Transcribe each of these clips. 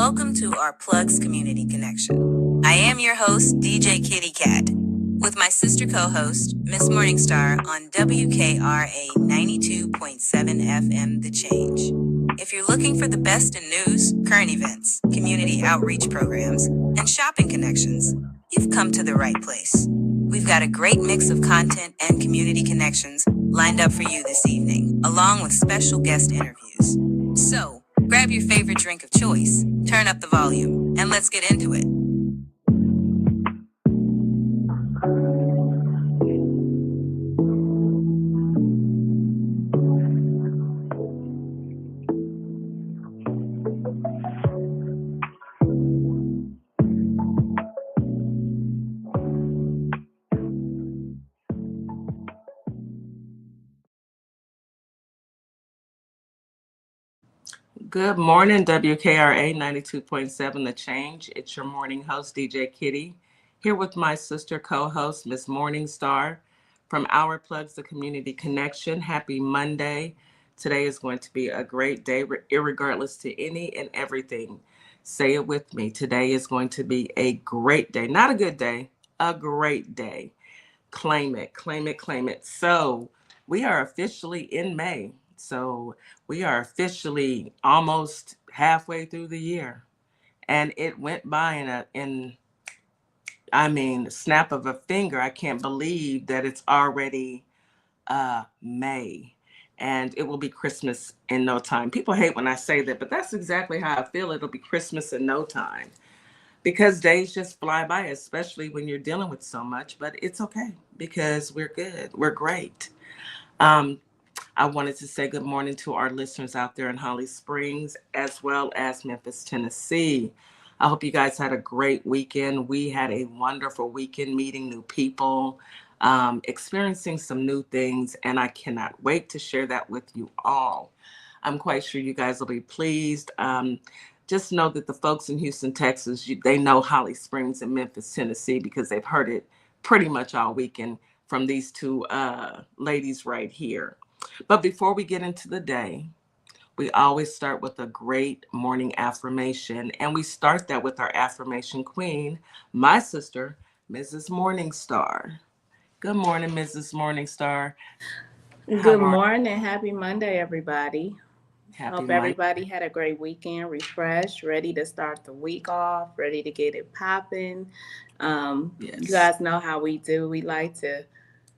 Welcome to our Plugs Community Connection. I am your host, DJ Kitty Cat, with my sister co-host, Miss Morningstar on WKRA 92.7 FM The Change. If you're looking for the best in news, current events, community outreach programs, and shopping connections, you've come to the right place. We've got a great mix of content and community connections lined up for you this evening, along with special guest interviews. So, grab your favorite drink of choice, turn up the volume, and let's get into it. Good morning, WKRA 92.7 The Change. It's your morning host, DJ Kitty, here with my sister co-host, Miss Morningstar, from Our Plugs, the Community Connection. Happy Monday. Today is going to be a great day, irregardless to any and everything. Say it with me. Today is going to be a great day. Not a good day, a great day. Claim it, claim it, claim it. So we are officially in May. So we are officially almost halfway through the year. And it went by snap of a finger. I can't believe that it's already May. And it will be Christmas in no time. People hate when I say that, but that's exactly how I feel. It'll be Christmas in no time. Because days just fly by, especially when you're dealing with so much. But it's okay because we're good. We're great. I wanted to say good morning to our listeners out there in Holly Springs, as well as Memphis, Tennessee. I hope you guys had a great weekend. We had a wonderful weekend meeting new people, experiencing some new things, and I cannot wait to share that with you all. I'm quite sure you guys will be pleased. Just know that the folks in Houston, Texas, they know Holly Springs and Memphis, Tennessee, because they've heard it pretty much all weekend from these two ladies right here. But before we get into the day, we always start with a great morning affirmation. And we start that with our affirmation queen, my sister, Mrs. Morningstar. Good morning, Mrs. Morningstar. Good morning. Happy Monday, everybody. Hope Monday. Everybody had a great weekend, refreshed, ready to start the week off, ready to get it popping. Yes. You guys know how we do. We like to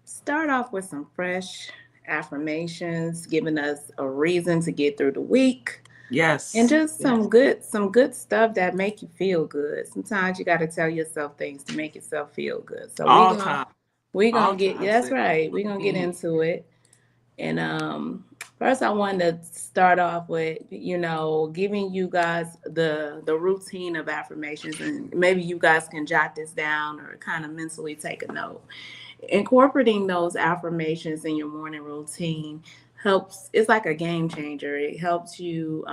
start off with some fresh affirmations, giving us a reason to get through the week. Yes. And just some good stuff that make you feel good. Sometimes you got to tell yourself things to make yourself feel good. So we're gonna get that's right. We're gonna get into it. And first I wanted to start off with, giving you guys the routine of affirmations, and maybe you guys can jot this down or kind of mentally take a note. Incorporating those affirmations in your morning routine helps. It's like a game changer. It helps you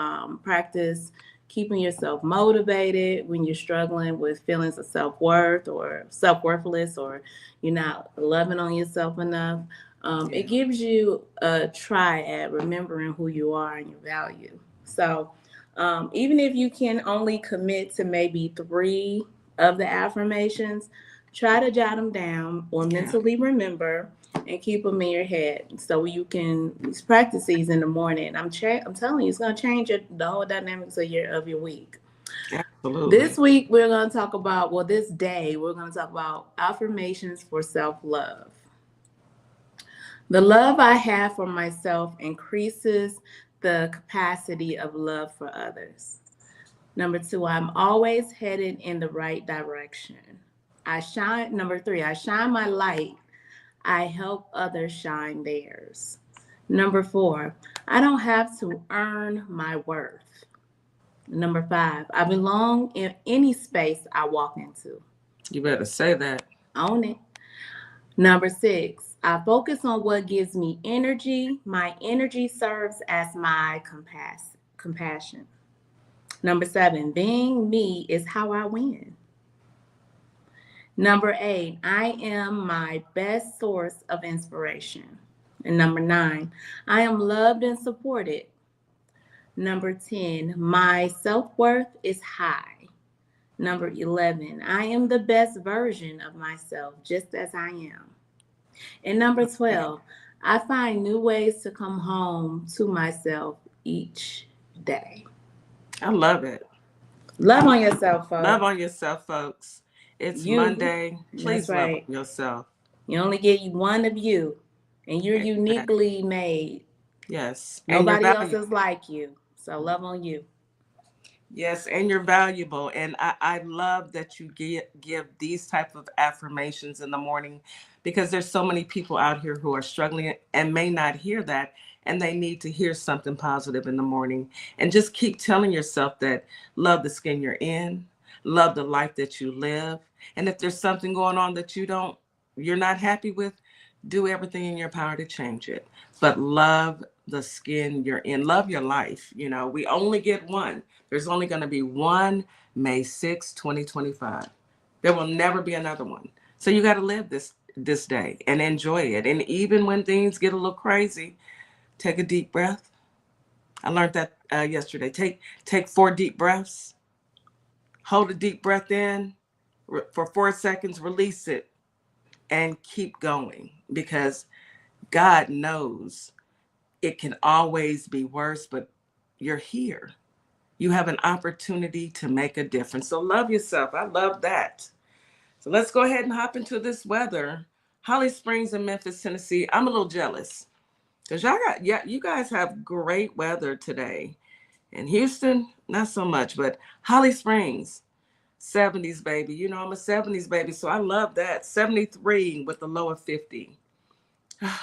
practice keeping yourself motivated when you're struggling with feelings of self-worth or self-worthless, or you're not loving on yourself enough. It gives you a try at remembering who you are and your value. So even if you can only commit to maybe 3 of the affirmations, try to jot them down or mentally remember and keep them in your head so you can practice these in the morning. I'm telling you, it's going to change the whole dynamics of your week. Absolutely. This week, we're going to talk about, this day, we're going to talk about affirmations for self-love. The love I have for myself increases the capacity of love for others. Number 2, I'm always headed in the right direction. Number 3, I shine my light. I help others shine theirs. Number 4, I don't have to earn my worth. Number 5, I belong in any space I walk into. You better say that. Own it. Number 6, I focus on what gives me energy. My energy serves as my compassion. Number 7, being me is how I win. Number 8, I am my best source of inspiration. And number 9, I am loved and supported. Number 10, my self-worth is high. Number 11, I am the best version of myself just as I am. And number 12, I find new ways to come home to myself each day. I love it. Love on yourself, folks. Love on yourself, folks. It's Monday. Please love on yourself. You only get one of you, and you're uniquely made. Yes. Nobody else is like you. So love on you. Yes, and you're valuable. And I love that you give these type of affirmations in the morning, because there's so many people out here who are struggling and may not hear that, and they need to hear something positive in the morning. And just keep telling yourself that love the skin you're in, love the life that you live. And if there's something going on that you're not happy with, do everything in your power to change it. But love the skin you're in. Love your life. You know, we only get one. There's only going to be one May 6, 2025. There will never be another one. So you got to live this day and enjoy it. And even when things get a little crazy, take a deep breath. I learned that yesterday. Take 4 deep breaths. Hold a deep breath in for 4 seconds, release it, and keep going, because God knows it can always be worse, but you're here. You have an opportunity to make a difference. So love yourself. I love that. So let's go ahead and hop into this weather. Holly Springs in Memphis, Tennessee. I'm a little jealous because you guys have great weather today. In Houston, not so much, but Holly Springs, 70s, baby. You know, I'm a 70s baby, so I love that. 73 with the low of 50.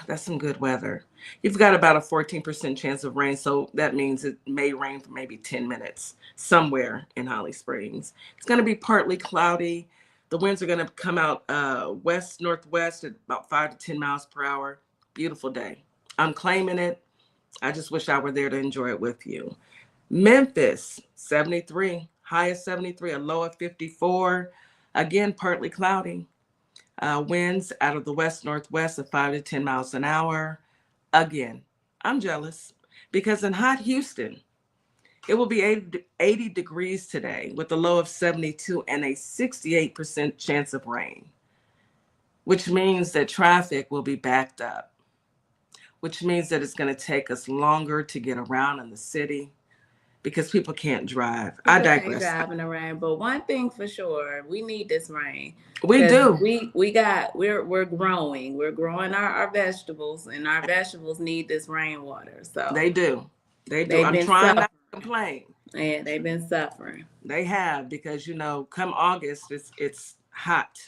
That's some good weather. You've got about a 14% chance of rain, so that means it may rain for maybe 10 minutes somewhere in Holly Springs. It's going to be partly cloudy. The winds are going to come out west-northwest at about 5 to 10 miles per hour. Beautiful day. I'm claiming it. I just wish I were there to enjoy it with you. Memphis, 73, high of 73, a low of 54. Again, partly cloudy. Winds out of the west-northwest of 5 to 10 miles an hour. Again, I'm jealous because in hot Houston, it will be 80 degrees today with a low of 72 and a 68% chance of rain, which means that traffic will be backed up, which means that it's going to take us longer to get around in the city because people can't drive. I digress. Can't drive in the rain, but one thing for sure, we need this rain. We do. We're growing. We're growing our vegetables, and our vegetables need this rainwater. So they do. I'm trying not to complain. Yeah, they've been suffering. They have, because come August, it's hot.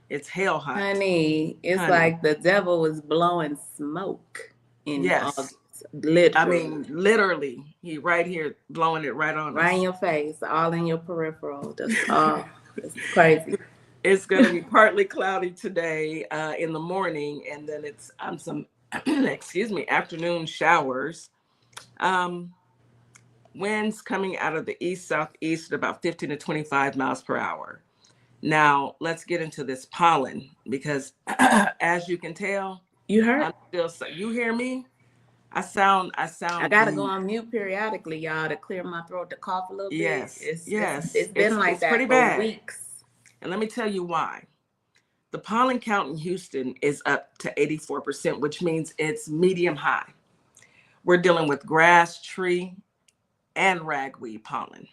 It's hell hot. Honey, like the devil was blowing smoke in August. Literally. I mean, literally, he right here blowing it right on us. Right in your face, all in your peripheral. It's crazy. It's going to be partly cloudy today in the morning, and then it's some afternoon showers. Winds coming out of the east-southeast at about 15 to 25 miles per hour. Now, let's get into this pollen, because as you can tell, you heard? You hear me? I sound. I gotta go on mute periodically, y'all, to clear my throat, to cough a little bit. Yes. It's been like that pretty for bad. Weeks. And let me tell you why. The pollen count in Houston is up to 84%, which means it's medium high. We're dealing with grass, tree, and ragweed pollen.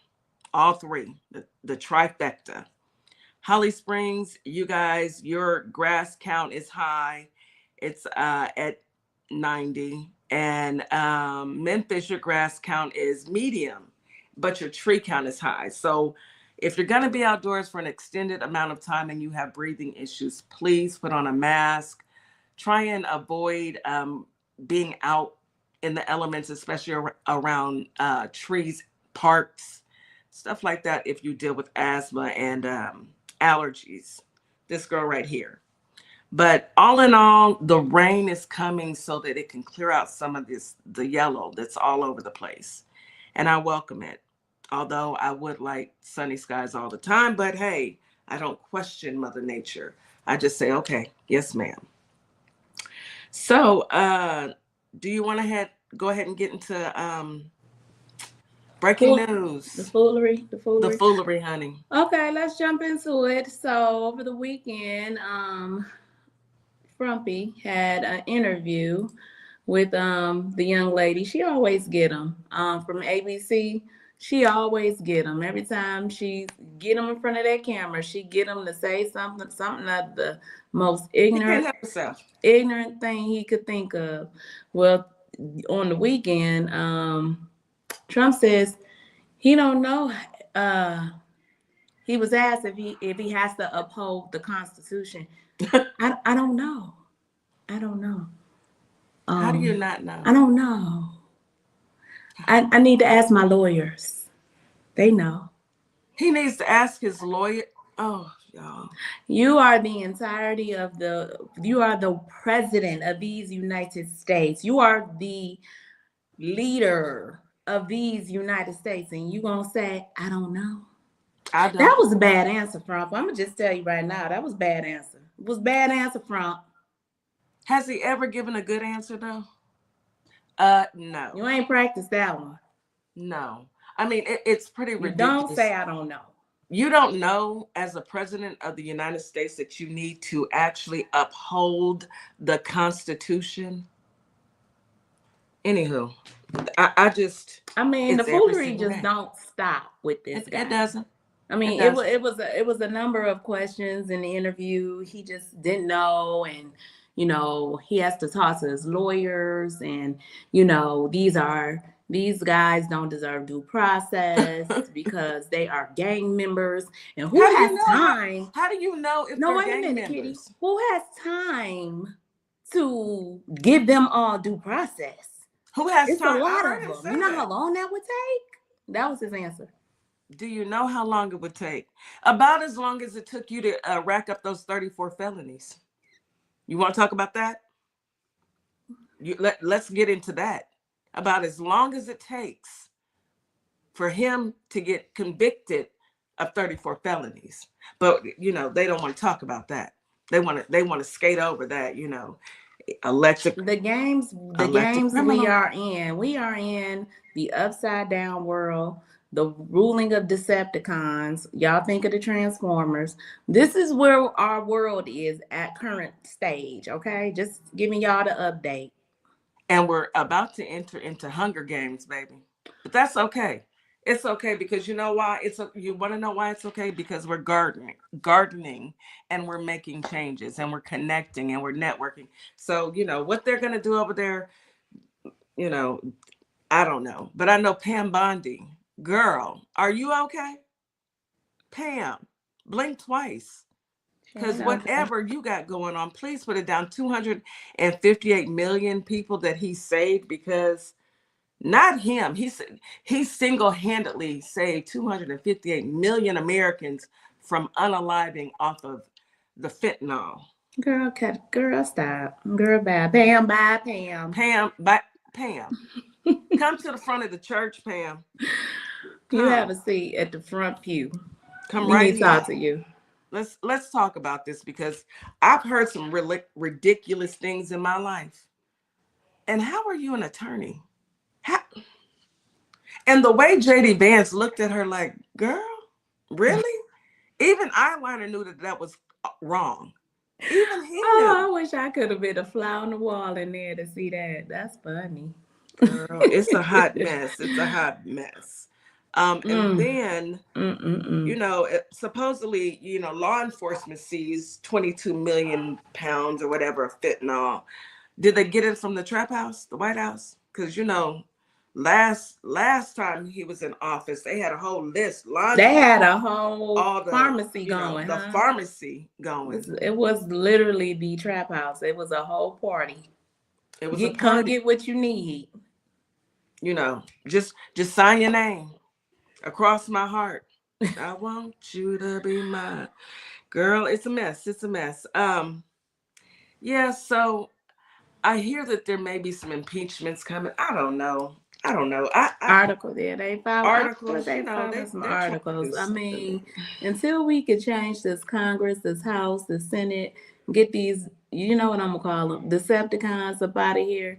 All three, the trifecta. Holly Springs, you guys, your grass count is high. It's at 90. And Memphis, your grass count is medium, but your tree count is high. So if you're going to be outdoors for an extended amount of time and you have breathing issues, please put on a mask. Try and avoid being out in the elements, especially around trees, parks, stuff like that, if you deal with asthma and allergies. This girl right here. But all in all, the rain is coming so that it can clear out some of the yellow that's all over the place. And I welcome it. Although I would like sunny skies all the time, but hey, I don't question Mother Nature. I just say, okay, yes, ma'am. So do you want to go ahead and get into Breaking news. The foolery. The foolery, honey. Okay, let's jump into it. So over the weekend, Frumpy had an interview with the young lady. She always get them from ABC. She always get them. Every time she get them in front of that camera, she get them to say something of the most ignorant thing he could think of. Well, on the weekend, Trump says he don't know. He was asked if he has to uphold the Constitution. I don't know. I don't know. How do you not know? I don't know. I need to ask my lawyers. They know. He needs to ask his lawyer. Oh, y'all. You are the entirety of you are the president of these United States. You are the leader of these United States. And you gonna say, I don't know. I don't. That was a bad answer, Frump. I'm gonna just tell you right now, that was a bad answer. It was a bad answer, Frump. Has he ever given a good answer though? No. You ain't practiced that one. No. I mean, it's pretty ridiculous. Don't say I don't know. You don't know as a president of the United States that you need to actually uphold the Constitution? Anywho, I mean, the foolery just don't stop with this guy. It doesn't. I mean, it was a number of questions in the interview. He just didn't know, and he has to talk to his lawyers, and these guys don't deserve due process because they are gang members. And who has time? How do you know if they're gang members? Kitty. Who has time to give them all due process? Who has it's time? It's a lot of them. You know how long that would take? That was his answer. Do you know how long it would take? About as long as it took you to rack up those 34 felonies. You want to talk about that? Let's get into that. About as long as it takes for him to get convicted of 34 felonies. But, they don't want to talk about that. They want to skate over that, The games we are in the upside down world, the ruling of Decepticons. Y'all think of the Transformers. This is where our world is at current stage, okay? Just giving y'all the update. And we're about to enter into Hunger Games, baby. But that's okay. It's okay because you know why? You want to know why it's okay? Because we're gardening, and we're making changes, and we're connecting, and we're networking. So, what they're going to do over there, I don't know. But I know Pam Bondi, girl, are you okay? Pam, blink twice. Because whatever you got going on, please put it down. 258 million people that he saved, because not him. He single-handedly saved 258 million Americans from unaliving off of the fentanyl. Girl, stop. Girl, bye. Pam, bye, Pam. Pam, bye, Pam. Come to the front of the church, Pam. Come. You have a seat at the front pew. Come right here. We need to talk to you. Let's talk about this, because I've heard some really ridiculous things in my life. And how are you an attorney? And the way JD Vance looked at her like, girl, really? Even eyeliner knew that was wrong. Even he knew. I wish I could have been a fly on the wall in there to see that. That's funny. Girl, it's a hot mess. It's a hot mess. And then, supposedly, law enforcement sees 22 million pounds or whatever of fentanyl. Did they get it from the trap house, the White House? Because, last time he was in office, they had a whole list. They had a whole pharmacy going. The pharmacy going. It was literally the trap house. It was a whole party. It was come get what you need. Just sign your name across my heart. I want you to be mine. Girl, it's a mess. It's a mess. So I hear that there may be some impeachments coming. I don't know. Articles. Yeah, they filed articles. They filed some articles. I mean, until we could change this Congress, this House, the Senate, get these, you know what I'm gonna call them, Decepticons up out of here.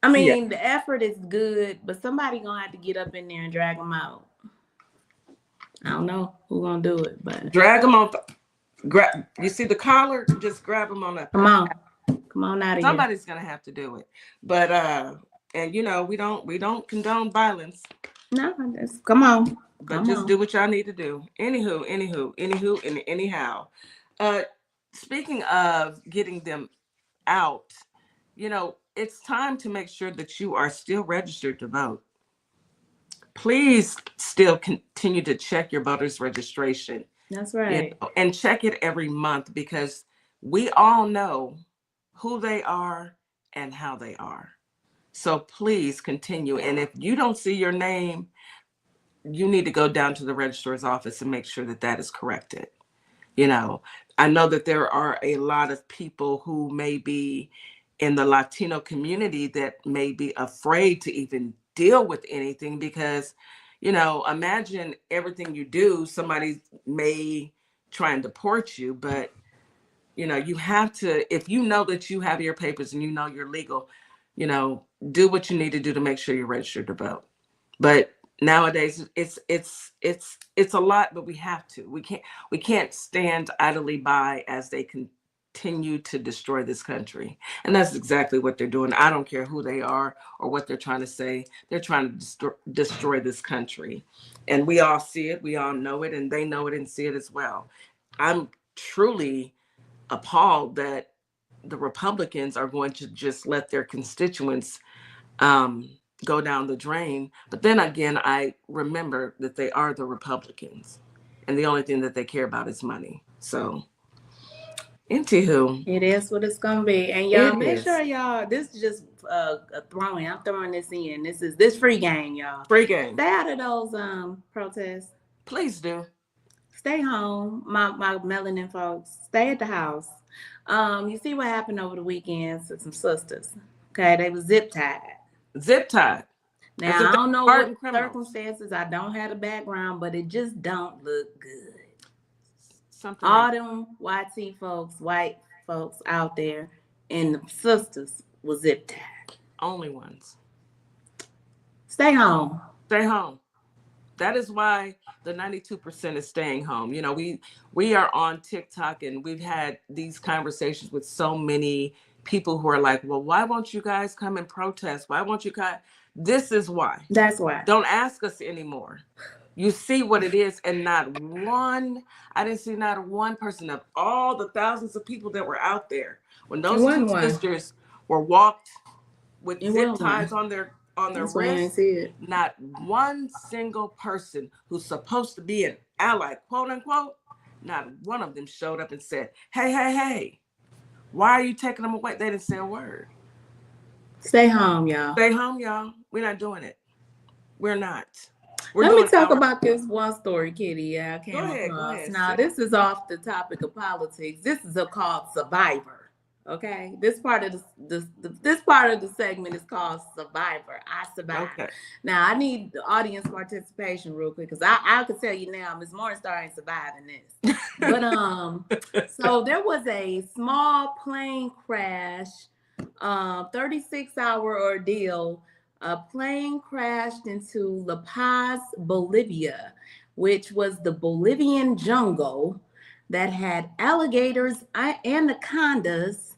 I mean, the effort is good, but somebody gonna have to get up in there and drag them out. I don't know who gonna do it, but drag them on. Grab. You see the collar? Just grab them on up. Come on out of here. Somebody's gonna have to do it. But and you know we don't condone violence. No, just come on. But just do what y'all need to do. Anywho, and anyhow. Speaking of getting them out, you know, it's time to make sure that you are still registered to vote. Please still continue to check your voter's registration. That's right. You know, and check it every month, because we all know who they are and how they are. So please continue. And if you don't see your name, you need to go down to the registrar's office and make sure that that is corrected. You know, I know that there are a lot of people who may be in the Latino community that may be afraid to even deal with anything because, you know, imagine everything you do, somebody may try and deport you, but, you know, you have to, if you know that you have your papers and you know you're legal, you know, do what you need to do to make sure you're registered to vote. But nowadays it's a lot, but we have to. We can't stand idly by as they continue to destroy this country. And that's exactly what they're doing. I don't care who they are or what they're trying to say. They're trying to destroy this country. And we all see it, we all know it, and they know it and see it as well. I'm truly appalled that the Republicans are going to just let their constituents go down the drain. But then again, I remember that they are the Republicans, and the only thing that they care about is money. So, anywho, it is what it's gonna be. And y'all make sure y'all. This is just a throwing. I'm throwing this in. This free game, y'all. Free game. Stay out of those protests. Please do. Stay home, my melanin folks. Stay at the house. You see what happened over the weekend to some sisters. Okay, they were zip tied. Zip tied. Now I don't know what circumstances. I don't have a background, but it just don't look good. Something all them white folks out there, and the sisters were zip tied. Only ones. Stay home. Stay home. That is why the 92% is staying home. You know, we are on TikTok and we've had these conversations with so many people who are like, well, why won't you guys come and protest? Why won't you guys? This is why. That's why. Don't ask us anymore. You see what it is. And I didn't see not one person of all the thousands of people that were out there. When those two sisters were walked with zip ties on their wrist, not one single person who's supposed to be an ally, quote unquote, not one of them showed up and said, hey, why are you taking them away? They didn't say a word. Stay home, y'all. Stay home, y'all. We're not doing it. We're not. Let me talk about this one story, Kitty. Yeah, I came across. Go ahead. Now, this is off the topic of politics. This is called Survivor. Okay, this part of the segment is called Survivor. I survived. Okay. Now I need the audience participation real quick because I can tell you now, Ms. Morningstar ain't surviving this. But so there was a small plane crash, 36-hour ordeal. A plane crashed into La Paz, Bolivia, which was the Bolivian jungle that had alligators, anacondas,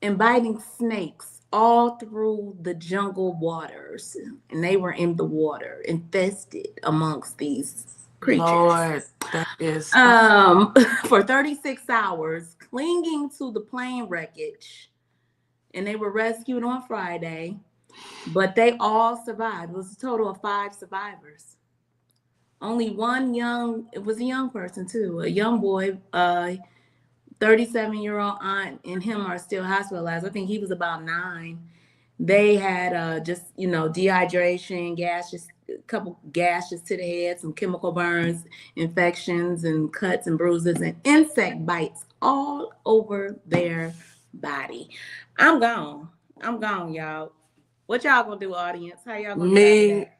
and biting snakes all through the jungle waters. And they were in the water, infested amongst these creatures. Lord, that is... for 36 hours, clinging to the plane wreckage. And they were rescued on Friday, but they all survived. It was a total of 5 survivors. Only it was a young person too, a young boy, 37-year-old aunt and him are still hospitalized. I think he was about 9. They had just, dehydration, a couple gashes to the head, some chemical burns, infections and cuts and bruises and insect bites all over their body. I'm gone, y'all. What y'all gonna do, audience? How y'all gonna do that?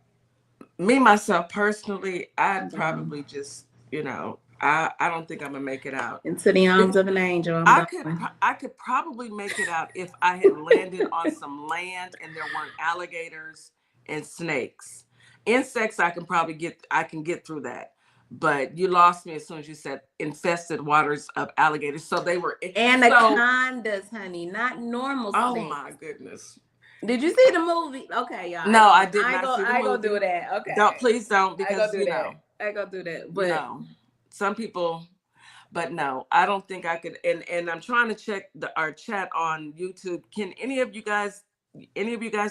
Me, myself, personally, I'd probably just, I don't think I'm gonna make it out. Into the arms of an angel. I could probably make it out if I had landed on some land and there weren't alligators and snakes. Insects, I can get through that. But you lost me as soon as you said infested waters of alligators. So they were anacondas, honey, not normal snakes. Oh my goodness. Did you see the movie? Okay, y'all. No, I did not see the movie. I go do that. Okay. Please don't, because I go do that. But no, some people, but no, I don't think I could. And I'm trying to check our chat on YouTube. Can any of you guys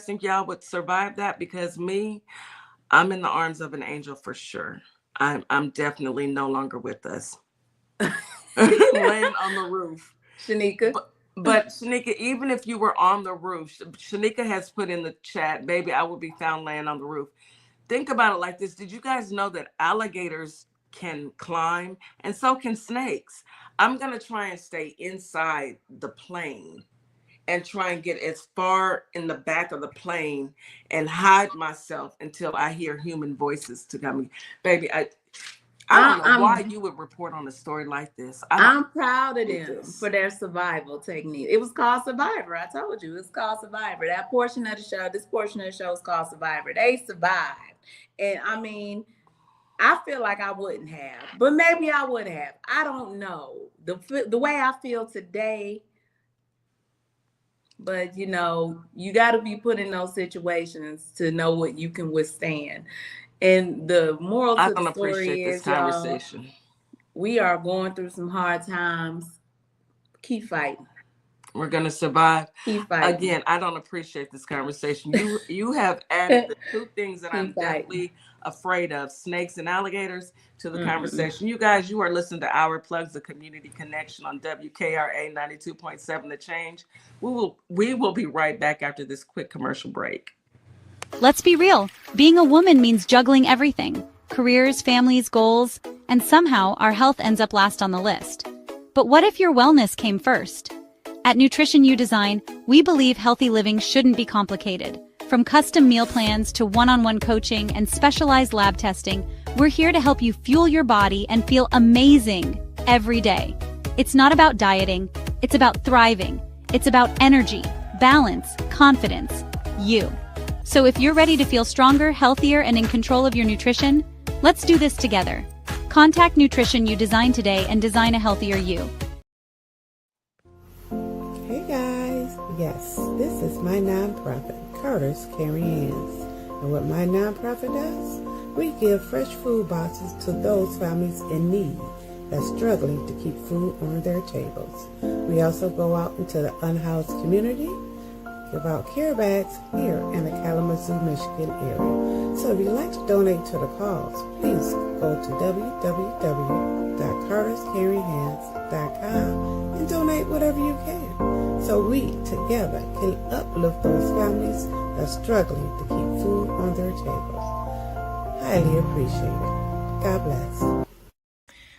think y'all would survive that? Because I'm in the arms of an angel for sure. I'm definitely no longer with us. Laying on the roof. Shanika. But Shanika, even if you were on the roof, Shanika has put in the chat, baby, I will be found laying on the roof. Think about it like this. Did you guys know that alligators can climb and so can snakes? I'm going to try and stay inside the plane and try and get as far in the back of the plane and hide myself until I hear human voices to come. Baby, I don't know why you would report on a story like this. I'm proud of them for their survival technique. It was called Survivor. I told you, it's called Survivor. That portion of the show, this portion of the show is called Survivor. They survived. And I mean, I feel like I wouldn't have, but maybe I would have. I don't know. The way I feel today, but you got to be put in those situations to know what you can withstand. And the moral to the story is, conversation. We are going through some hard times. Keep fighting. We're going to survive. Keep fighting. Again, I don't appreciate this conversation. You have added the two things that I'm definitely afraid of, snakes and alligators, to the conversation. You guys, you are listening to Our Plugs, the Community Connection on WKRA 92.7 The Change. We will be right back after this quick commercial break. Let's be real. Being a woman means juggling everything. Careers, families, goals, and somehow our health ends up last on the list. But what if your wellness came first? At Nutrition You Design, we believe healthy living shouldn't be complicated. From custom meal plans to one-on-one coaching and specialized lab testing, we're here to help you fuel your body and feel amazing every day. It's not about dieting, it's about thriving. It's about energy, balance, confidence, you. So if you're ready to feel stronger, healthier, and in control of your nutrition, let's do this together. Contact Nutrition You Design today and design a healthier you. Hey guys, yes, this is my nonprofit, Carter's Caring Hands. And what my nonprofit does, we give fresh food boxes to those families in need that's struggling to keep food on their tables. We also go out into the unhoused community, give out care bags here in the Kalamazoo, Michigan area. So if you'd like to donate to the cause, please go to www.carterscaringhands.com and donate whatever you can, so we together can uplift those families that's struggling to keep food on their tables. Highly appreciated. God bless.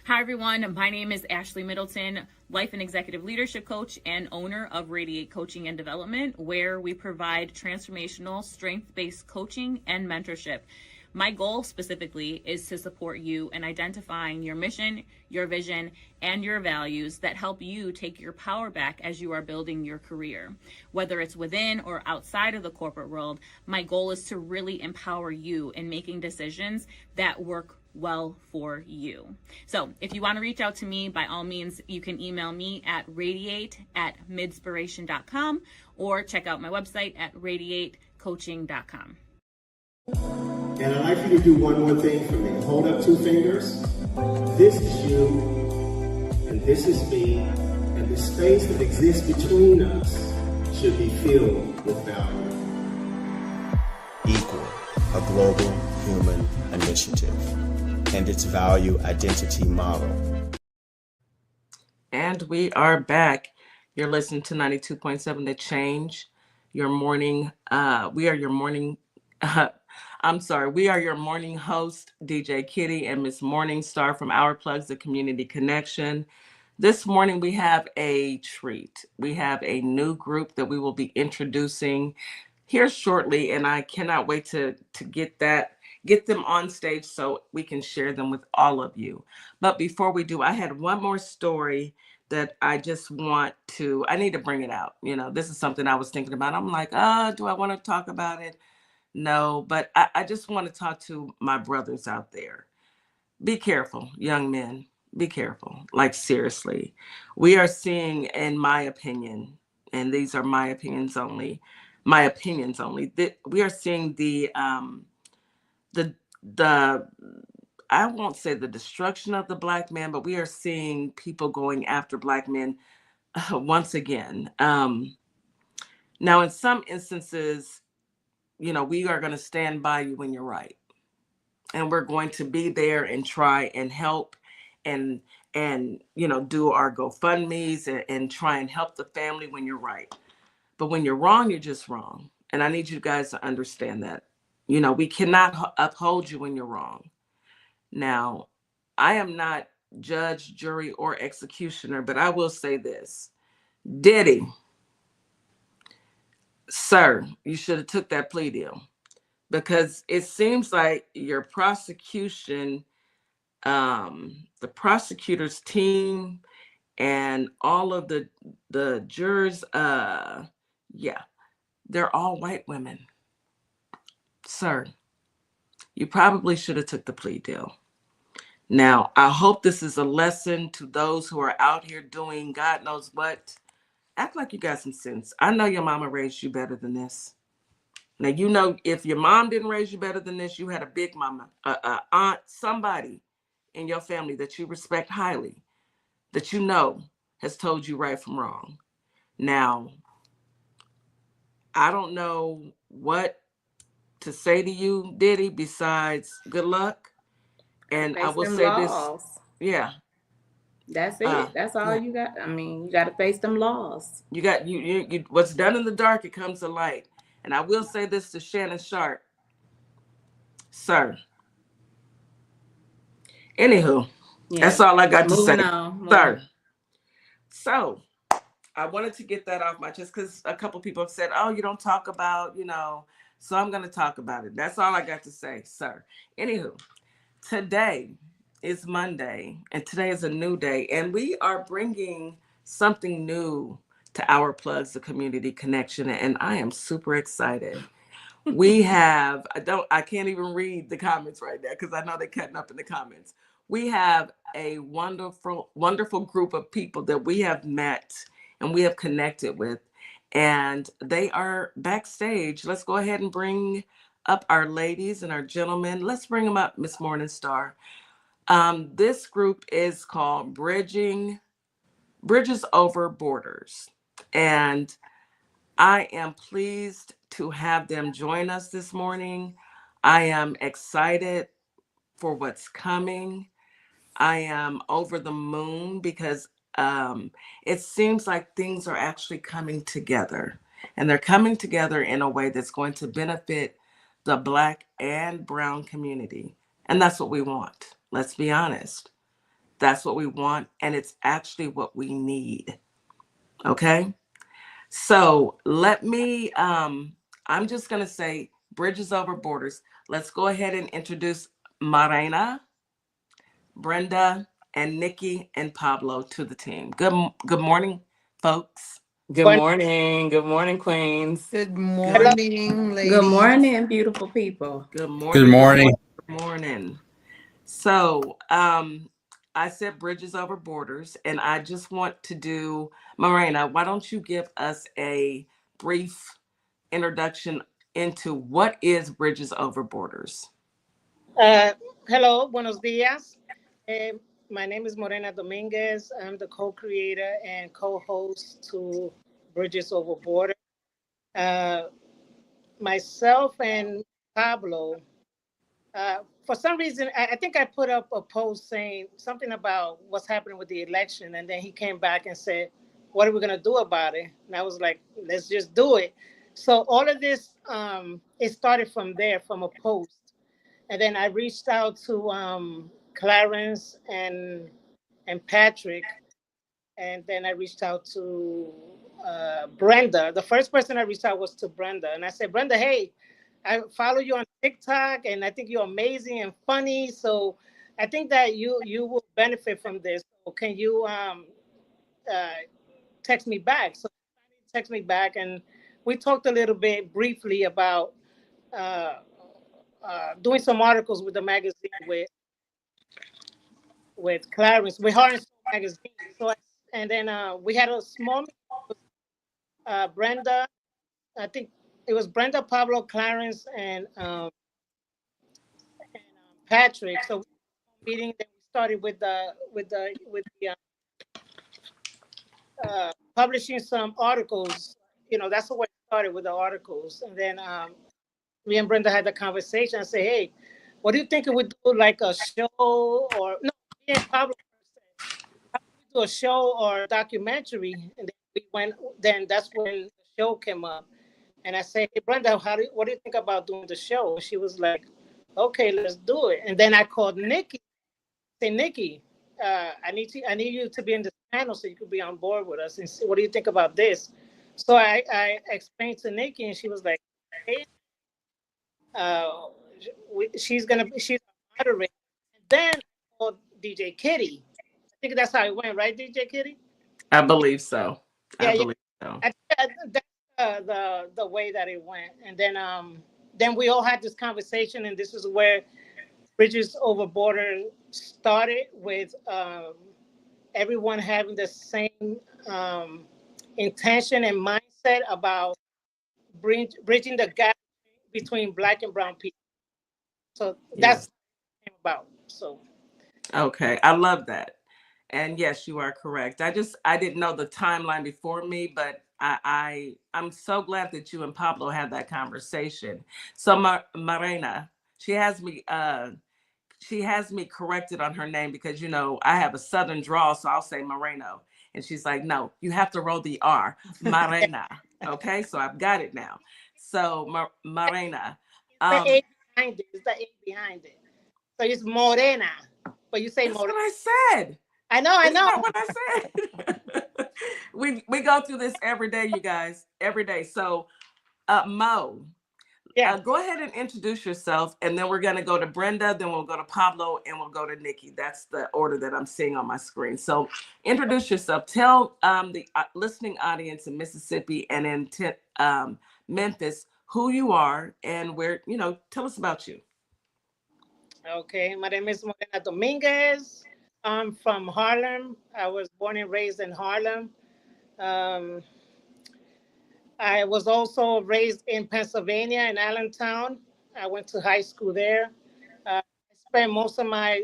Hi everyone, my name is Ashley Middleton, life and executive leadership coach and owner of Radiate Coaching and Development, where we provide transformational strength-based coaching and mentorship. My goal specifically is to support you in identifying your mission, your vision, and your values that help you take your power back as you are building your career. Whether it's within or outside of the corporate world, my goal is to really empower you in making decisions that work well for you. So if you want to reach out to me, by all means, you can email me at radiate@midspiration.com or check out my website at radiatecoaching.com. And I'd like for you to do one more thing for me. Hold up two fingers. This is you, and this is me, and the space that exists between us should be filled with value. Equal, a global human initiative, and its value identity model. And we are back. You're listening to 92.7 The Change. Your morning, we are your morning host, DJ Kitty and Miss Morningstar from Our Plugs, the Community Connection. This morning we have a treat. We have a new group that we will be introducing here shortly, and I cannot wait to get that get them on stage so we can share them with all of you. But before we do, I had one more story that I just want to, I need to bring it out. You know, this is something I was thinking about. I'm like, do I want to talk about it? No, but I just want to talk to my brothers out there. Be careful, young men. Be careful. Like, seriously. We are seeing, in my opinion, and these are my opinions only, that we are seeing the I won't say the destruction of the Black man, but we are seeing people going after Black men once again. Now, in some instances, you know, we are going to stand by you when you're right. And we're going to be there and try and help and you know, do our GoFundMe's and try and help the family when you're right. But when you're wrong, you're just wrong. And I need you guys to understand that. You know, we cannot uphold you when you're wrong. Now, I am not judge, jury, or executioner, but I will say this. Diddy, sir, you should have took that plea deal, because it seems like your prosecution, the prosecutor's team and all of the jurors, yeah, they're all white women. Sir, you probably should have took the plea deal. Now, I hope this is a lesson to those who are out here doing God knows what. Act like you got some sense. I know your mama raised you better than this. Now, you know, if your mom didn't raise you better than this, you had a big mama, aunt, somebody in your family that you respect highly, that you know has told you right from wrong. Now, I don't know what to say to you, Diddy, besides good luck. And I will say laws. This, yeah. That's it. That's all you got. I mean, you got to face them laws. You got you. What's done in the dark, it comes to light. And I will say this to Shannon Sharp, sir. Anywho, that's all I got to say, sir. So I wanted to get that off my chest because a couple people have said, "Oh, you don't talk about, you know." So I'm going to talk about it. That's all I got to say, sir. Anywho, today is Monday, and today is a new day, and we are bringing something new to Our Plugs, the community connection, and I am super excited. We have, I can't even read the comments right now because I know they're cutting up in the comments. We have a wonderful, wonderful group of people that we have met and we have connected with, and they are backstage. Let's go ahead and bring up our ladies and our gentlemen. Let's bring them up, Miss Morningstar. This group is called Bridges Over Borders, and I am pleased to have them join us this morning. I am excited for what's coming. I am over the moon because it seems like things are actually coming together, and they're coming together in a way that's going to benefit the Black and Brown community. And that's what we want. Let's be honest. That's what we want, and it's actually what we need. Okay? So let me, I'm just going to say Bridges Over Borders. Let's go ahead and introduce Marina, Brenda, and Nikki and Pablo to the team. Good morning, folks. Good morning. Good morning, queens. Good morning, ladies. Good morning, beautiful people. Good morning. Good morning. Good morning. So, I said Bridges Over Borders, and I just want to do, Marina, why don't you give us a brief introduction into what is Bridges Over Borders? Hello, buenos dias. My name is Morena Dominguez. I'm the co-creator and co-host to Bridges Over Borders. Myself and Pablo, for some reason, I think I put up a post saying something about what's happening with the election. And then he came back and said, what are we going to do about it? And I was like, let's just do it. So all of this, it started from there, from a post. And then I reached out to Clarence and Patrick. And then I reached out to Brenda. The first person I reached out was to Brenda. And I said, Brenda, hey, I follow you on TikTok, and I think you're amazing and funny. So I think that you will benefit from this. So can you uh, text me back? So text me back, and we talked a little bit briefly about uh, doing some articles with the magazine with Clarence, with Heart and Soul magazine. So and then we had a small meeting with Brenda. I think it was Brenda, Pablo, Clarence, and Patrick. So meeting. Then we started with publishing some articles. That's the way it started, with the articles, and then me and Brenda had the conversation. I say, hey, what do you think if we do like a show, or no? Me and Pablo said, how about we do a show or a documentary? And then we went. Then that's when the show came up, and I said, hey, Brenda, what do you think about doing the show? And she was like, okay, let's do it. And then I called Nikki. Say, Nikki, I need you to be in this panel so you could be on board with us. And see, what do you think about this? So I explained to Nikki, and she was like, hey, uh, she's a moderator. And then I called DJ Kitty. I think that's how it went, right, DJ Kitty? I believe so. Yeah, I believe so. that's the way that it went. And then we all had this conversation, and this is where Bridges Over Border started, with everyone having the same intention and mindset about bridging the gap between Black and Brown people. So that's what it came about. So okay, I love that. And yes, you are correct. I didn't know the timeline before me, but I'm so glad that you and Pablo had that conversation. So Marina, she has me corrected on her name because I have a southern drawl, so I'll say Moreno. And she's like, no, you have to roll the R. Marina. Okay, so I've got it now. So Marina. the A behind it. It's the A behind it. So it's Morena. But you say That's Morena. what I said. I know. That's not what I said. we go through this every day, you guys. Every day. So Mo. Yeah. Go ahead and introduce yourself, and then we're going to go to Brenda, then we'll go to Pablo, and we'll go to Nikki. That's the order that I'm seeing on my screen. So introduce yourself. Tell the listening audience in Mississippi and in Memphis who you are and where, tell us about you. Okay. My name is Morena Dominguez. I'm from Harlem. I was born and raised in Harlem. Um, I was also raised in Pennsylvania, in Allentown. I went to high school there. I spent most of I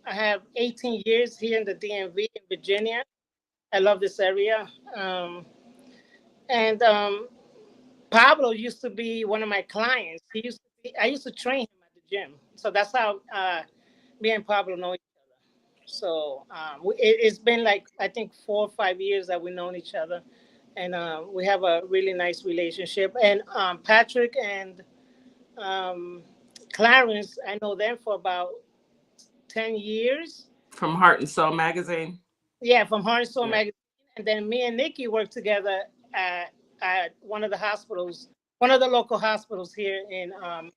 have 18 years here in the DMV in Virginia. I love this area. And Pablo used to be one of my clients. I used to train him at the gym. So that's how me and Pablo know each other. So it's been like, I think 4 or 5 years that we've known each other. And we have a really nice relationship. And Patrick and Clarence, I know them for about 10 years. From Heart and Soul magazine? Yeah, from Heart and Soul magazine. And then me and Nikki worked together at one of the local hospitals here in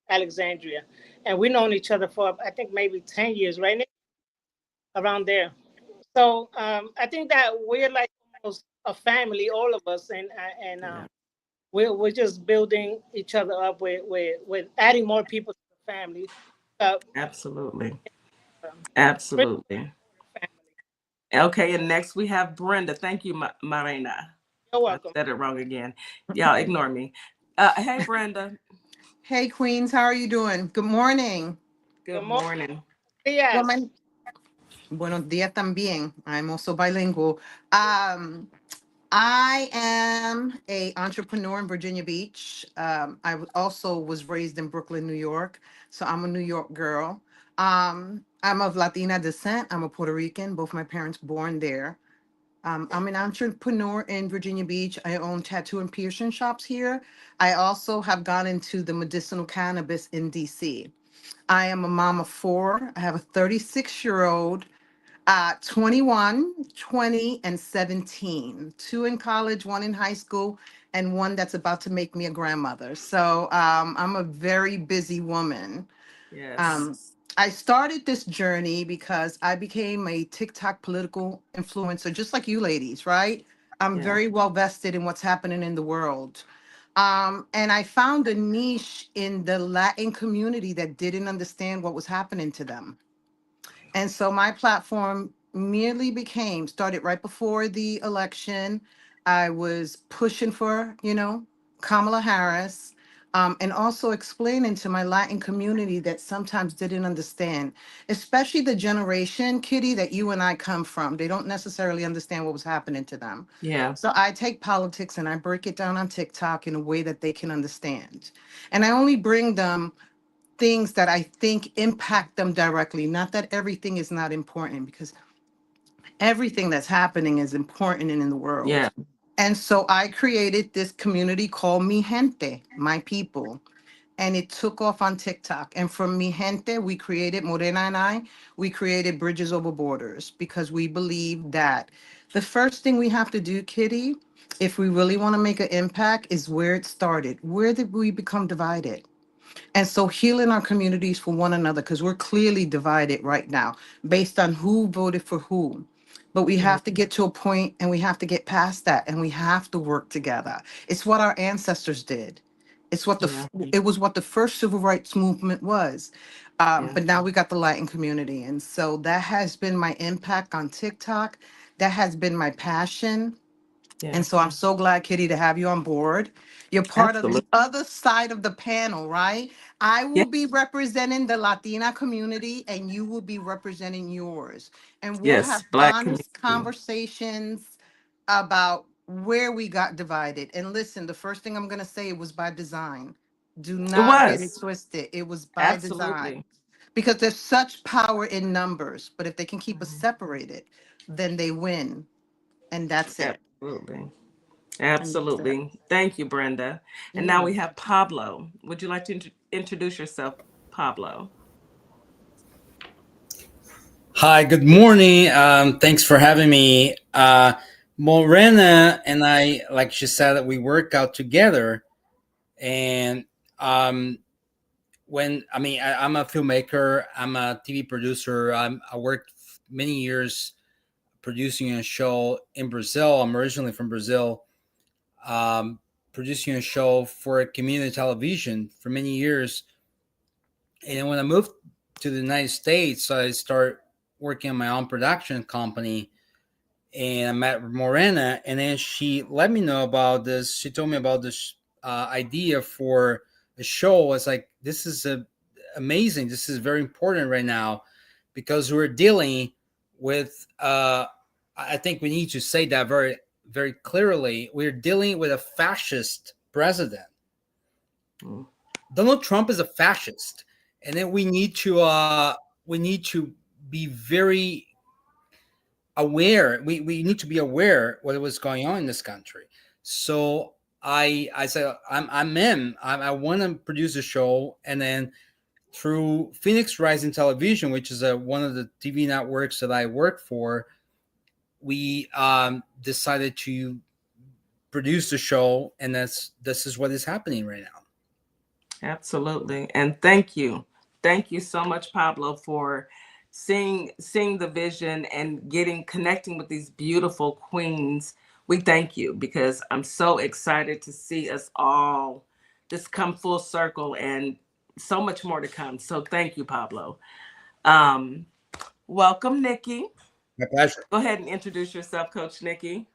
Alexandria. And we've known each other for, I think, maybe 10 years, right, Nick? Around there. So I think that we're like almost a family, all of us. And we're just building each other up with adding more people to the family. Absolutely. Absolutely. Okay, and next we have Brenda. Thank you, Marina. You're welcome. I said it wrong again. Y'all ignore me. Hey, Brenda. Hey, Queens. How are you doing? Good morning. Good morning. Yes. Well, buenos días también. I'm also bilingual. I am an entrepreneur in Virginia Beach. I also was raised in Brooklyn, New York. So I'm a New York girl. I'm of Latina descent. I'm a Puerto Rican. Both my parents born there. I'm an entrepreneur in Virginia Beach. I own tattoo and piercing shops here. I also have gone into the medicinal cannabis in DC. I am a mom of 4. I have a 36-year-old, 21, 20, and 17. 2 in college, 1 in high school. and one that's about to make me a grandmother. So I'm a very busy woman. Yes. Um, I started this journey because I became a TikTok political influencer, just like you ladies, right? I'm Yeah. very well vested in what's happening in the world. And I found a niche in the Latin community that didn't understand what was happening to them. And so my platform merely became started right before the election. I was pushing for, Kamala Harris, and also explaining to my Latin community that sometimes didn't understand, especially the generation, Kitty, that you and I come from. They don't necessarily understand what was happening to them. Yeah. So I take politics and I break it down on TikTok in a way that they can understand. And I only bring them things that I think impact them directly. Not that everything is not important, because everything that's happening is important in the world. Yeah. And so I created this community called Mi Gente, my people. And it took off on TikTok. And from Mi Gente, we created, Morena and I, we created Bridges Over Borders, because we believe that the first thing we have to do, Kitty, if we really want to make an impact, is where it started. Where did we become divided? And so healing our communities for one another, because we're clearly divided right now based on who voted for who. But we Yeah. have to get to a point and we have to get past that, and we have to work together. It's what our ancestors did. It's what Yeah. it was what the first civil rights movement was. Yeah. But now we got the Latin community. And so that has been my impact on TikTok. That has been my passion. Yeah. And so I'm so glad, Kitty, to have you on board. You're part of the Absolutely. other side of the panel, right? I Yeah. will be representing the Latina community and you will be representing yours. And we'll Yes. have Black honest community. conversations about where we got divided. And listen, the first thing I'm going to say, it was by design. Do It not get it was. twisted. It was by design, Absolutely. because there's such power in numbers. But if they can keep us Mhm. separated, then they win. And that's it. Absolutely. And that's it. Absolutely. Thank you, Brenda. And You're now we welcome. have Pablo. Would you like to introduce yourself, Pablo? Hi, good morning. Thanks for having me. Morena and I, like she said, we work out together. And um, I'm a filmmaker, I'm a TV producer. I worked many years producing a show in Brazil. I'm originally from Brazil, um, producing a show for community television for many years. And then when I moved to the United States, I started working on my own production company, and I met Morena, and then she let me know about this. She told me about this idea for a show. I was like, this is amazing. This is very important right now, because we're dealing with, I think we need to say that very, very clearly. We're dealing with a fascist president. Mm. Donald Trump is a fascist, and then we need to be very aware. We need to be aware what was going on in this country. So I said I'm in. I want to produce a show, and then through Phoenix Rising Television, which is one of the TV networks that I work for, we decided to produce the show, and this is what is happening right now. Absolutely. And thank you. Thank you so much, Pablo, for seeing the vision and connecting with these beautiful queens. We thank you, because I'm so excited to see us all just come full circle, and so much more to come. So thank you, Pablo. Um, Welcome, Nikki. My pleasure. Go ahead and introduce yourself, Coach Nikki.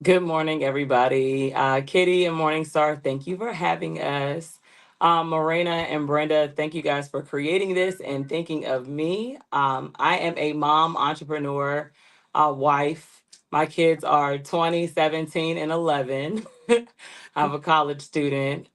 Good morning, everybody. Kitty and Morningstar, thank you for having us. Morena and Brenda, thank you guys for creating this and thinking of me. I am a mom, entrepreneur, wife. My kids are 20, 17, and 11. I have a college student.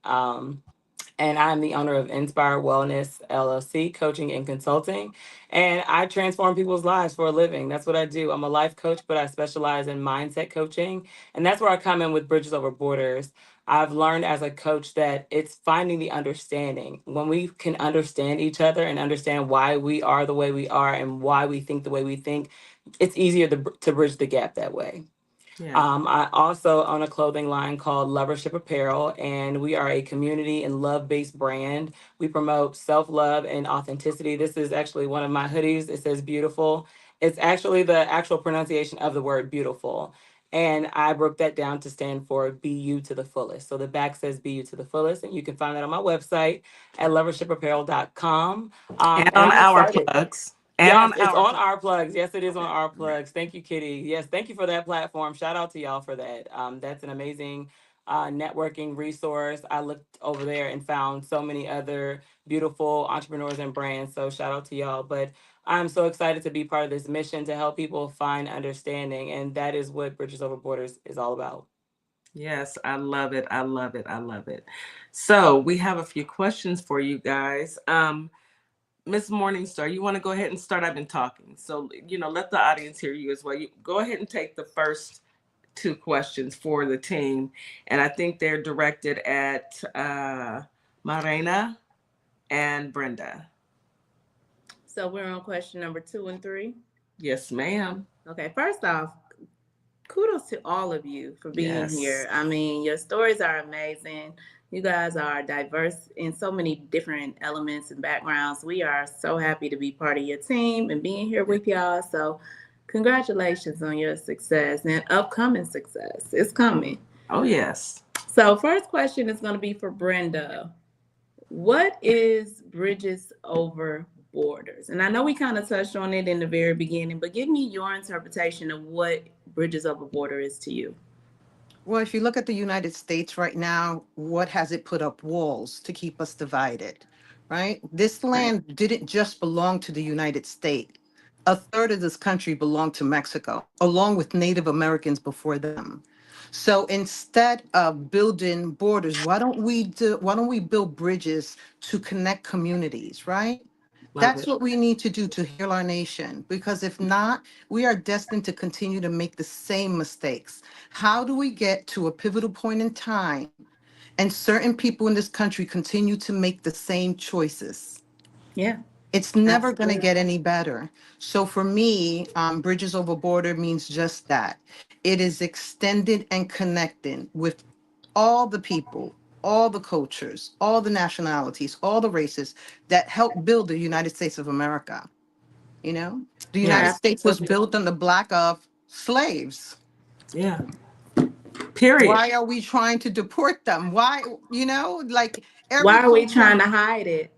And I'm the owner of Inspire Wellness LLC, coaching and consulting. And I transform people's lives for a living. That's what I do. I'm a life coach, but I specialize in mindset coaching. And that's where I come in with Bridges Over Borders. I've learned as a coach that it's finding the understanding. When we can understand each other and understand why we are the way we are and why we think the way we think, it's easier to bridge the gap that way. Yeah. I also own a clothing line called Lovership Apparel, and we are a community and love-based brand. We promote self-love and authenticity. This is actually one of my hoodies. It says beautiful. It's actually the actual pronunciation of the word beautiful. And I broke that down to stand for be you to the fullest. So the back says be you to the fullest, and you can find that on my website at lovershipapparel.com. And And on I'm Our excited. Plugs. And Yes, on it's Our on Plugs. our plugs. Yes, it is on our plugs. Thank you, Kitty. Yes, thank you for that platform. Shout out to y'all for that. That's an amazing networking resource. I looked over there and found so many other beautiful entrepreneurs and brands. So shout out to y'all. But I'm so excited to be part of this mission to help people find understanding, and that is what Bridges Over Borders is all about. Yes, I love it. I love it. I love it. So we have a few questions for you guys. Miss Morningstar, you want to go ahead and start? I've been talking. So, let the audience hear you as well. You go ahead and take the first two questions for the team. And I think they're directed at Marina and Brenda. So we're on question number 2 and 3. Yes, ma'am. Okay, first off, kudos to all of you for being here. I mean, your stories are amazing. You guys are diverse in so many different elements and backgrounds. We are so happy to be part of your team and being here with y'all. So congratulations on your success and upcoming success. It's coming. Oh, yes. So first question is going to be for Brenda. What is Bridges Over Borders? And I know we kind of touched on it in the very beginning, but give me your interpretation of what Bridges Over Border is to you. Well, if you look at the United States right now, what has it put up? Walls to keep us divided, right? This land didn't just belong to the United States. A third of this country belonged to Mexico, along with Native Americans before them. So instead of building borders, why don't we build bridges to connect communities, right? That's what we need to do to heal our nation, because if not, we are destined to continue to make the same mistakes. How do we get to a pivotal point in time and certain people in this country continue to make the same choices? Yeah. It's never going to get any better. So for me, Bridges Over Border means just that. It is extended and connecting with all the people, all the cultures, all the nationalities, all the races that helped build the United States of America. The United States was built on the back of slaves. Yeah. Period. Why are we trying to deport them? Why, why are we trying to hide it?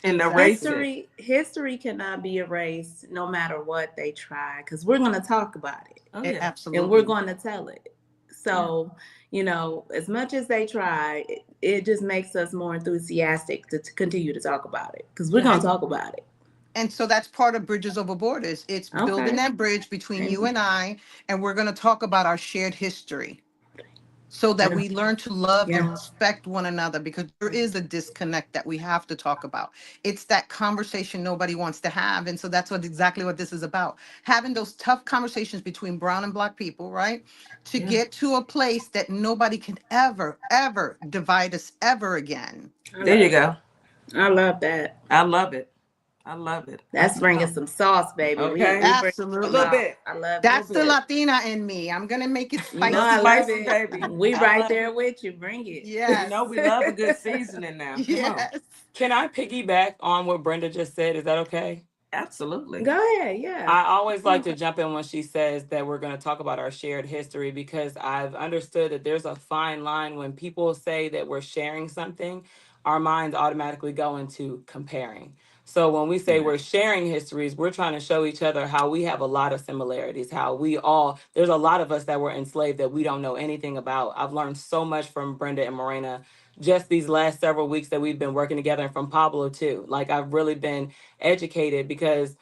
And erase it. History cannot be erased no matter what they try, because we're going to talk about it. Oh, yeah. Absolutely. And we're going to tell it. So, as much as they try, it just makes us more enthusiastic to continue to talk about it, because we're going to talk about it. And so that's part of Bridges Over Borders. It's building that bridge between you and I, and we're going to talk about our shared history so that we learn to love and respect one another, because there is a disconnect that we have to talk about. It's that conversation nobody wants to have. And so that's exactly what this is about. Having those tough conversations between brown and black people, right? To get to a place that nobody can ever, ever divide us ever again. There you go. I love that. I love it. I love it. That's bringing some sauce, baby. Okay. Absolutely. A little bit. I love That's the Latina in me. I'm going to make it spicy. I love it, baby. We right there with you. Bring it. Yes. We love a good seasoning now. Yes. Can I piggyback on what Brenda just said? Is that okay? Absolutely. Go ahead. Yeah. I always like to jump in when she says that we're going to talk about our shared history, because I've understood that there's a fine line when people say that we're sharing something, our minds automatically go into comparing. So when we say we're sharing histories, we're trying to show each other how we have a lot of similarities, there's a lot of us that were enslaved that we don't know anything about. I've learned so much from Brenda and Morena just these last several weeks that we've been working together, and from Pablo too. Like, I've really been educated, because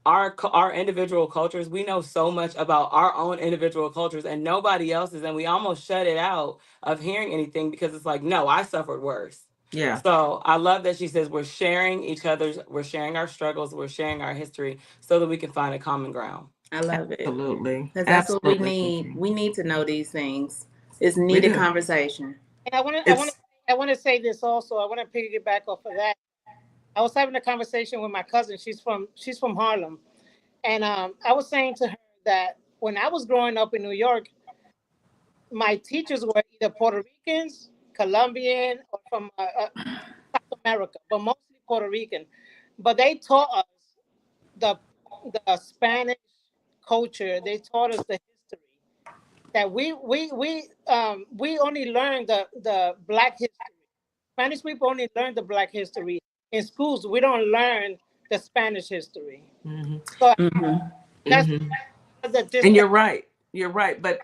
our individual cultures, we know so much about our own individual cultures and nobody else's, and we almost shut it out of hearing anything because it's like, no, I suffered worse. Yeah. So I love that she says we're sharing we're sharing our struggles, we're sharing our history so that we can find a common ground. I love it. Absolutely. Because that's what we need. We need to know these things. It's needed conversation. And I want to say this also. I want to piggyback off of that. I was having a conversation with my cousin. She's from Harlem, and I was saying to her that when I was growing up in New York, my teachers were either Puerto Ricans, Colombian, or from South America, but mostly Puerto Rican. But they taught us the Spanish culture. They taught us the history that we only learned the Black history. Spanish people only learn the Black history in schools. We don't learn the Spanish history. Mm-hmm. So Mm-hmm. that's Mm-hmm. the And you're right. You're right. But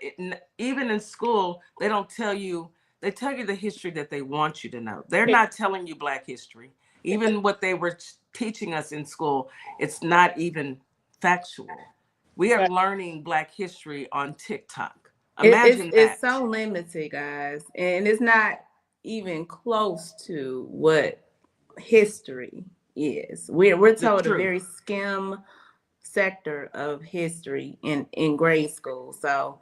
even in school, they don't tell you. They tell you the history that they want you to know. They're not telling you Black history. Even what they were teaching us in school, it's not even factual. We are learning Black history on TikTok. Imagine that. It's so limited, guys, and it's not even close to what history is. We're told a very skim sector of history in grade school. So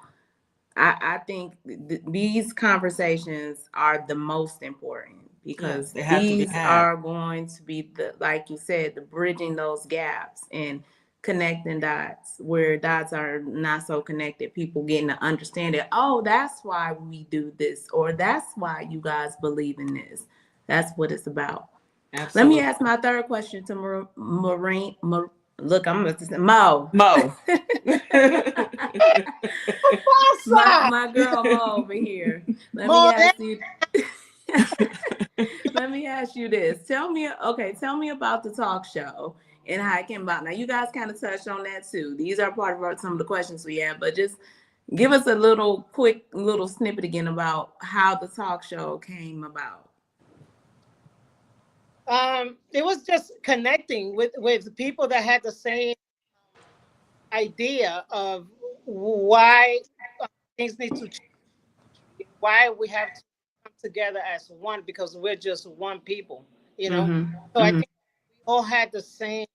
I think these conversations are the most important because these are going to be the, like you said, the bridging those gaps and connecting dots where dots are not so connected. People getting to understand it. Oh, that's why we do this, or that's why you guys believe in this. That's what it's about. Absolutely. Let me ask my third question to Marine. Look, I'm going to say Mo. my girl Mo over here. Let me ask you this. Tell me about the talk show and how it came about. Now, you guys kind of touched on that too. These are part of some of the questions we have, but just give us a quick snippet again about how the talk show came about. It was just connecting with people that had the same idea of why things need to change, why we have to come together as one, because we're just one people, you know. Mm-hmm. So I think we all had the same,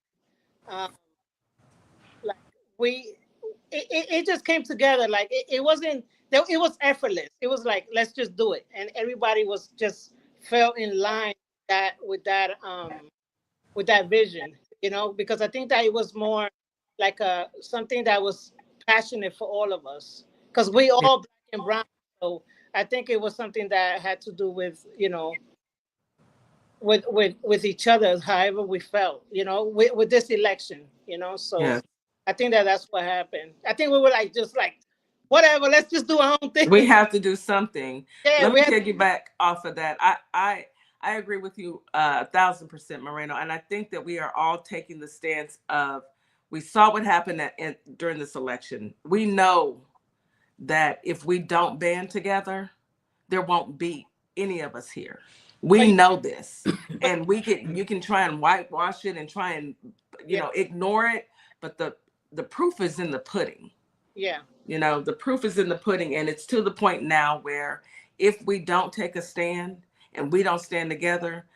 like it just came together. Like it wasn't, it was effortless. It was like, let's just do it, and everybody was just fell in line with that vision, you know, because I think that it was more like something that was passionate for all of us, because we all Black and brown. So I think it was something that had to do with, you know, with each other, however we felt, you know, with this election, you know. So I think that's what happened. I think we were like, just like, whatever, let's just do our own thing. We have to do something. Yeah, let me piggyback off of that. I agree with you 1,000%, Moreno. And I think that we are all taking the stance of, we saw what happened during this election. We know that if we don't band together, there won't be any of us here. We know this. And you can try and whitewash it and try and, you know, ignore it. But the proof is in the pudding. Yeah. You know, the proof is in the pudding. And it's to the point now where if we don't take a stand and we don't stand together,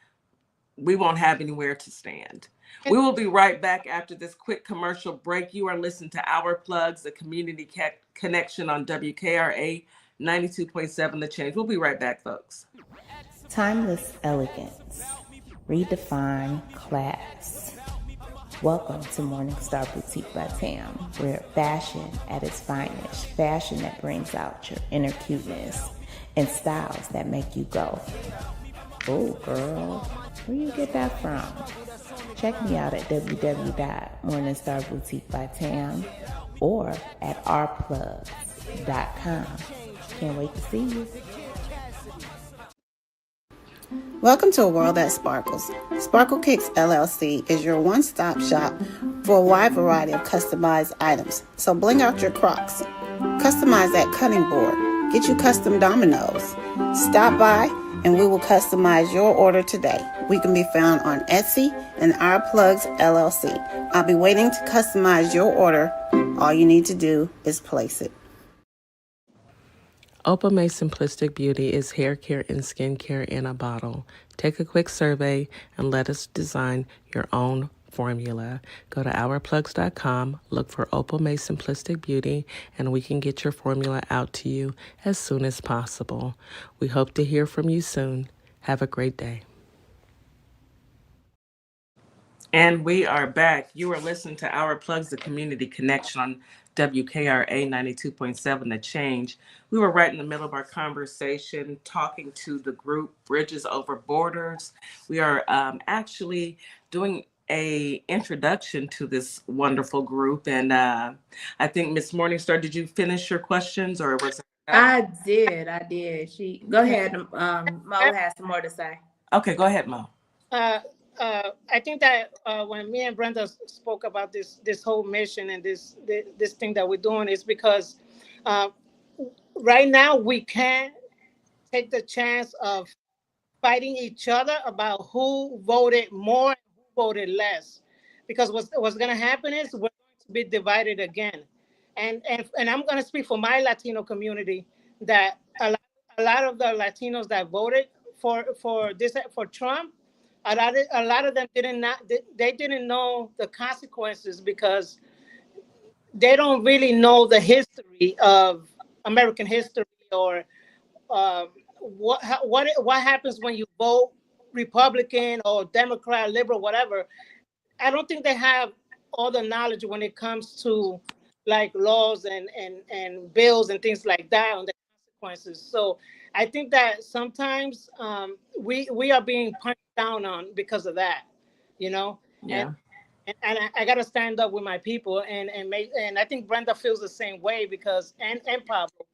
we won't have anywhere to stand. We will be right back after this quick commercial break. You are listening to Our Plugs, the community connection on WKRA 92.7 The Change. We'll be right back, folks. Timeless elegance. Redefine class. Welcome to Morningstar Boutique by Tam, where fashion at its finest, fashion that brings out your inner cuteness, and styles that make you go, oh girl, where you get that from? Check me out at www.morningstarboutique.com or at ourplugs.com. Can't wait to see you. Welcome to a world that sparkles. Sparkle Kicks LLC is your one-stop shop for a wide variety of customized items. So bling out your Crocs, customize that cutting board, get you custom dominoes. Stop by and we will customize your order today. We can be found on Etsy and Our Plugs LLC. I'll be waiting to customize your order. All you need to do is place it. Opal May Simplistic Beauty is hair care and skincare in a bottle. Take a quick survey and let us design your own formula. Go to ourplugs.com, look for Opal May Simplistic Beauty, and we can get your formula out to you as soon as possible. We hope to hear from you soon. Have a great day. And we are back. You are listening to Our Plugs, the community connection on WKRA 92.7 The Change. We were right in the middle of our conversation talking to the group Bridges Over Borders. We are actually doing a introduction to this wonderful group, and I think Miss Morningstar, did you finish your questions, or was it? I did. Go ahead. Mo has some more to say. Okay, go ahead, Mo. I think that when me and Brenda spoke about this whole mission and this thing that we're doing is because right now we can't take the chance of fighting each other about who voted more and who voted less, because what's going to happen is we're going to be divided again, and I'm going to speak for my Latino community that a lot of the Latinos that voted for Trump, a lot of them they didn't know the consequences because they don't really know the history of American history, or what happens when you vote Republican or Democrat, liberal, whatever. I don't think they have all the knowledge when it comes to like laws and bills and things like that on the consequences. So I think that sometimes we are being punched down on because of that, you know. Yeah. And I got to stand up with my people and I think Brenda feels the same way because and Pablo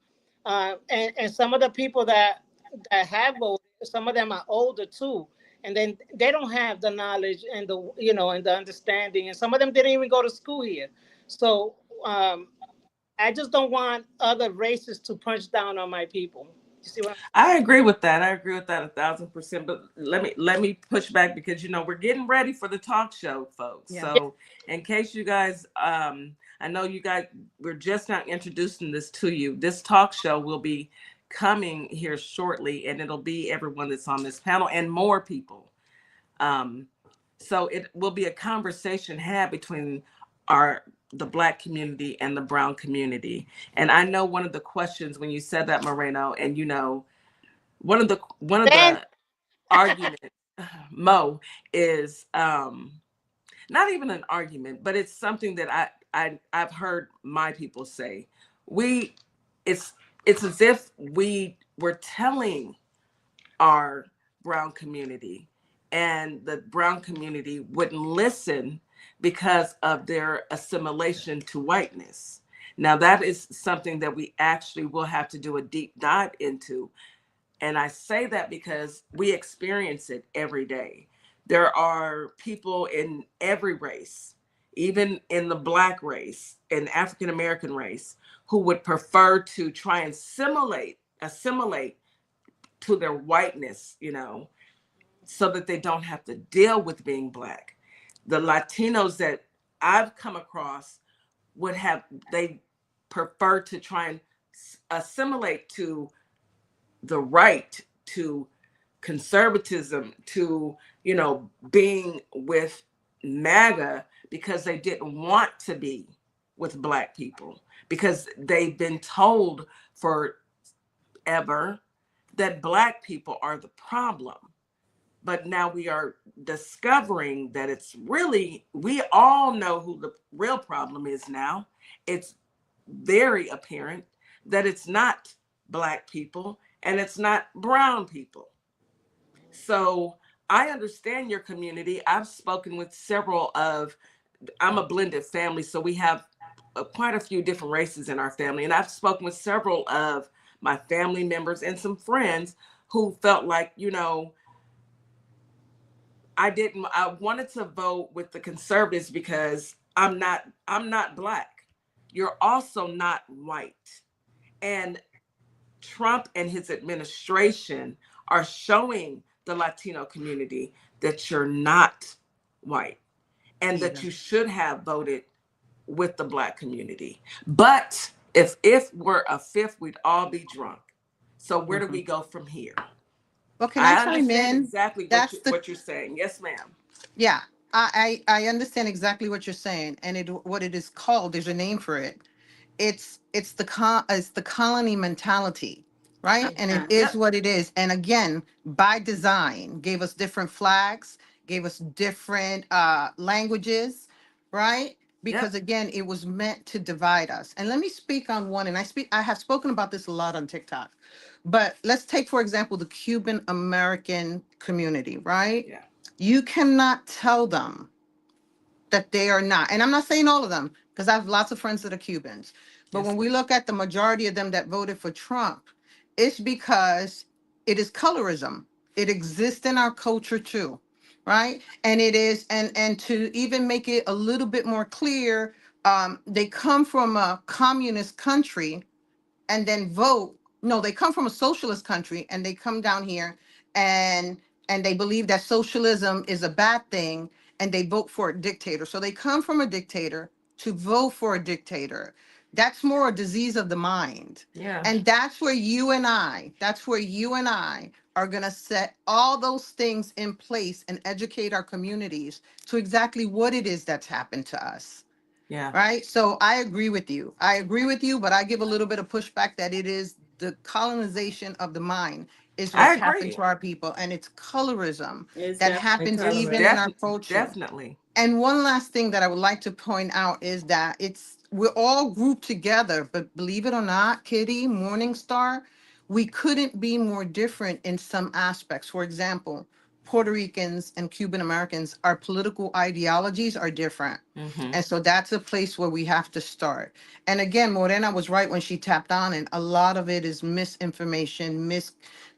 and some of the people that have voted, some of them are older too, and then they don't have the knowledge and the and the understanding, and some of them didn't even go to school here. So I just don't want other races to punch down on my people. You see what I agree with that. I agree with that 1,000%. But let me push back because we're getting ready for the talk show, folks. Yeah. So in case you guys, I know you guys, we're just not introducing this to you. This talk show will be coming here shortly, and it'll be everyone that's on this panel and more people. So it will be a conversation had between the Black community and the brown community. And I know one of the questions when you said that, Moreno, and one of the arguments, Mo, is not even an argument, but it's something that I've heard my people say. It's as if we were telling our brown community, and the brown community wouldn't listen because of their assimilation to whiteness. Now, that is something that we actually will have to do a deep dive into. And I say that because we experience it every day. There are people in every race, even in the Black race and African-American race, who would prefer to try and assimilate to their whiteness, so that they don't have to deal with being Black. The Latinos that I've come across they prefer to try and assimilate to the right, to conservatism, to, being with MAGA, because they didn't want to be with Black people, because they've been told forever that Black people are the problem. But now we are discovering that it's really, we all know who the real problem is now. It's very apparent that it's not Black people and it's not brown people. So I understand your community. I've spoken with I'm a blended family, so we have quite a few different races in our family. And I've spoken with several of my family members and some friends who felt like, I wanted to vote with the conservatives because I'm not Black. You're also not white. And Trump and his administration are showing the Latino community that you're not white and that you should have voted with the Black community. But if we're a fifth, we'd all be drunk. So where do we go from here? Well, can I chime understand in? exactly what you're saying. Yes, ma'am. Yeah, I understand exactly what you're saying, and what it is called. There's a name for it. It's the colony mentality, right? And it is what it is. And again, by design, gave us different flags, gave us different languages, right? because again, it was meant to divide us. And let me speak on one, and I have spoken about this a lot on TikTok. But let's take, for example, the Cuban American community, right? Yeah. You cannot tell them that they are not. And I'm not saying all of them, because I have lots of friends that are Cubans. But when we look at the majority of them that voted for Trump, it's because it is colorism. It exists in our culture too, right? And it is, and to even make it a little bit more clear, they come from a communist country and then vote. No, they come from a socialist country and they come down here and they believe that socialism is a bad thing and they vote for a dictator. So they come from a dictator to vote for a dictator. That's more a disease of the mind. Yeah. And that's where you and I are going to set all those things in place and educate our communities to exactly what it is that's happened to us. Yeah. Right. So I agree with you. But I give a little bit of pushback that it is the colonization of the mind is what's happened to our people. And it's colorism that happens even in our culture. Definitely. And one last thing that I would like to point out is that we're all grouped together, but believe it or not, Kitty, Morningstar, we couldn't be more different in some aspects. For example, Puerto Ricans and Cuban Americans, our political ideologies are different. Mm-hmm. And so that's a place where we have to start. And again, Morena was right when she tapped on it. A lot of it is misinformation,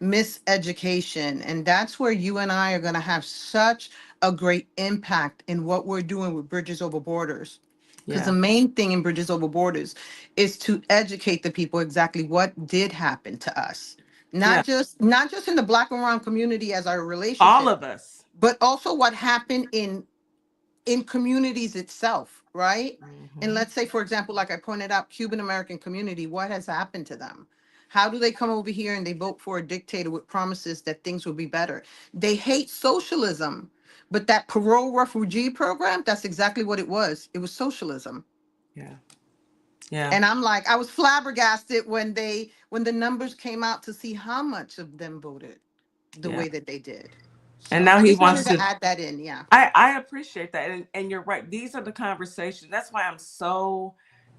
miseducation. And that's where you and I are going to have such a great impact in what we're doing with Bridges Over Borders. Because the main thing in Bridges Over Borders is to educate the people exactly what did happen to us. Not just in the Black and brown community as our relationship. All of us. But also what happened in communities itself, right? Mm-hmm. And let's say, for example, like I pointed out, Cuban American community, what has happened to them? How do they come over here and they vote for a dictator with promises that things will be better? They hate socialism, but that parole refugee program, that's exactly what it was. It was socialism. Yeah. Yeah. And I'm like, I was flabbergasted when the numbers came out to see how much of them voted the way that they did. So and now I he just wants wanted to add that in. Yeah. I appreciate that. And you're right. These are the conversations. That's why I'm so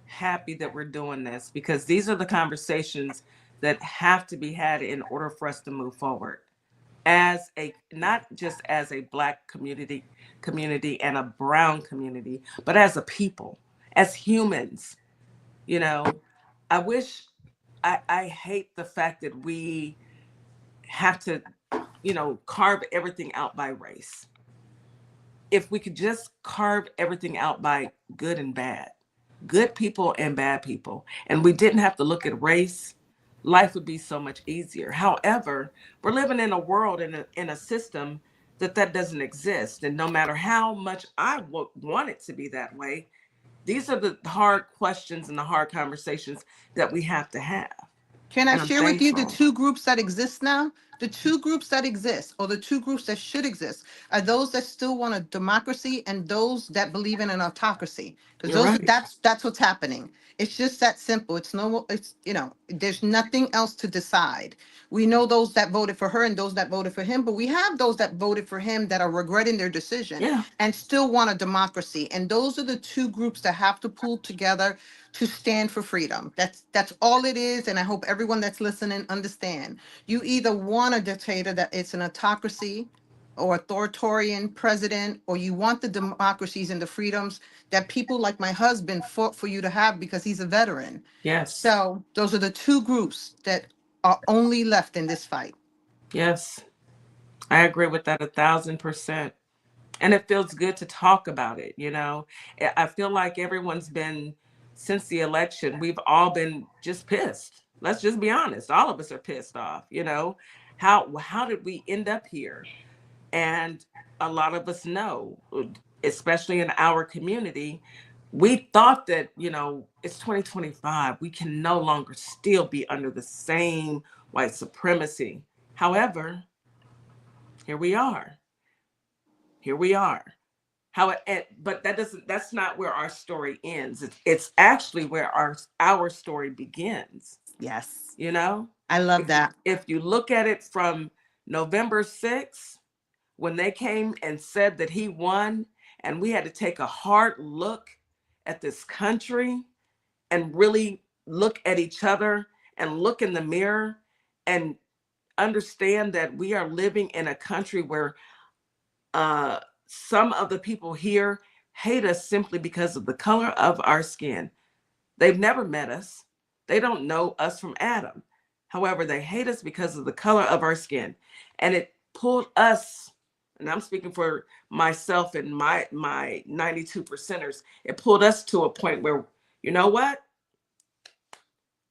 happy that we're doing this, because these are the conversations that have to be had in order for us to move forward as not just as a Black community and a brown community, but as a people, as humans. You know, I hate the fact that we have to, carve everything out by race. If we could just carve everything out by good and bad, good people and bad people, and we didn't have to look at race, life would be so much easier. However, we're living in a world, in a system that doesn't exist. And no matter how much I want it to be that way, these are the hard questions and the hard conversations that we have to have. Can I share with you the two groups that exist now? The two groups that exist, or the two groups that should exist, are those that still want a democracy and those that believe in an autocracy. Because that's what's happening. It's just that simple. There's nothing else to decide. We know those that voted for her and those that voted for him, but we have those that voted for him that are regretting their decision and still want a democracy. And those are the two groups that have to pull together to stand for freedom. That's all it is. And I hope everyone that's listening understand. You either want a dictator that it's an autocracy or authoritarian president, or you want the democracies and the freedoms that people like my husband fought for you to have because he's a veteran. Yes. So those are the two groups that are only left in this fight. Yes. I agree with that 1,000%. And it feels good to talk about it. I feel like everyone's been, since the election, we've all been just pissed. Let's just be honest. All of us are pissed off. How did we end up here? And a lot of us know, especially in our community, we thought that, it's 2025. We can no longer still be under the same white supremacy. However, here we are. But that's not where our story ends. It's actually where our story begins. Yes. I love that. If you look at it from November 6th, when they came and said that he won, and we had to take a hard look at this country and really look at each other and look in the mirror and understand that we are living in a country where some of the people here hate us simply because of the color of our skin. They've never met us. They don't know us from Adam. However, they hate us because of the color of our skin. And it pulled us, and I'm speaking for myself and my 92 percenters, it pulled us to a point where, you know what?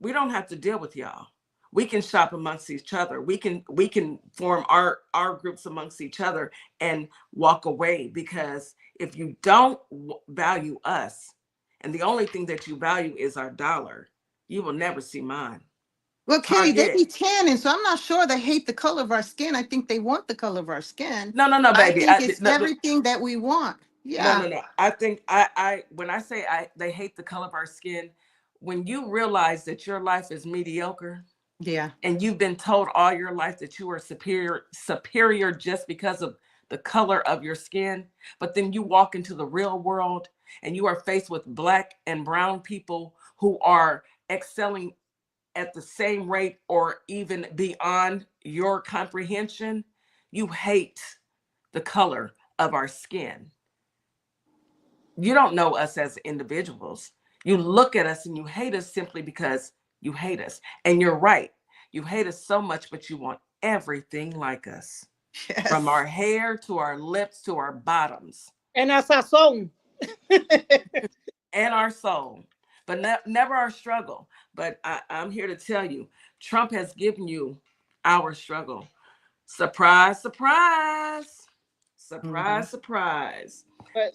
We don't have to deal with y'all. We can shop amongst each other. We can form our groups amongst each other and walk away, because if you don't value us, and the only thing that you value is our dollar, you will never see mine. Well, Kitty, they be tanning, so I'm not sure they hate the color of our skin. I think they want the color of our skin. No, baby. I think it's everything that we want. Yeah. No. I think I when I say they hate the color of our skin, when you realize that your life is mediocre, yeah, and you've been told all your life that you are superior just because of the color of your skin, but then you walk into the real world and you are faced with Black and brown people who are excelling at the same rate or even beyond your comprehension, you hate the color of our skin. You don't know us as individuals. You look at us and you hate us simply because you hate us. And you're right. You hate us so much, but you want everything like us. Yes. From our hair to our lips to our bottoms. And that's our soul. And our soul. But never our struggle. But I'm here to tell you, Trump has given you our struggle. Surprise, surprise. Surprise, surprise.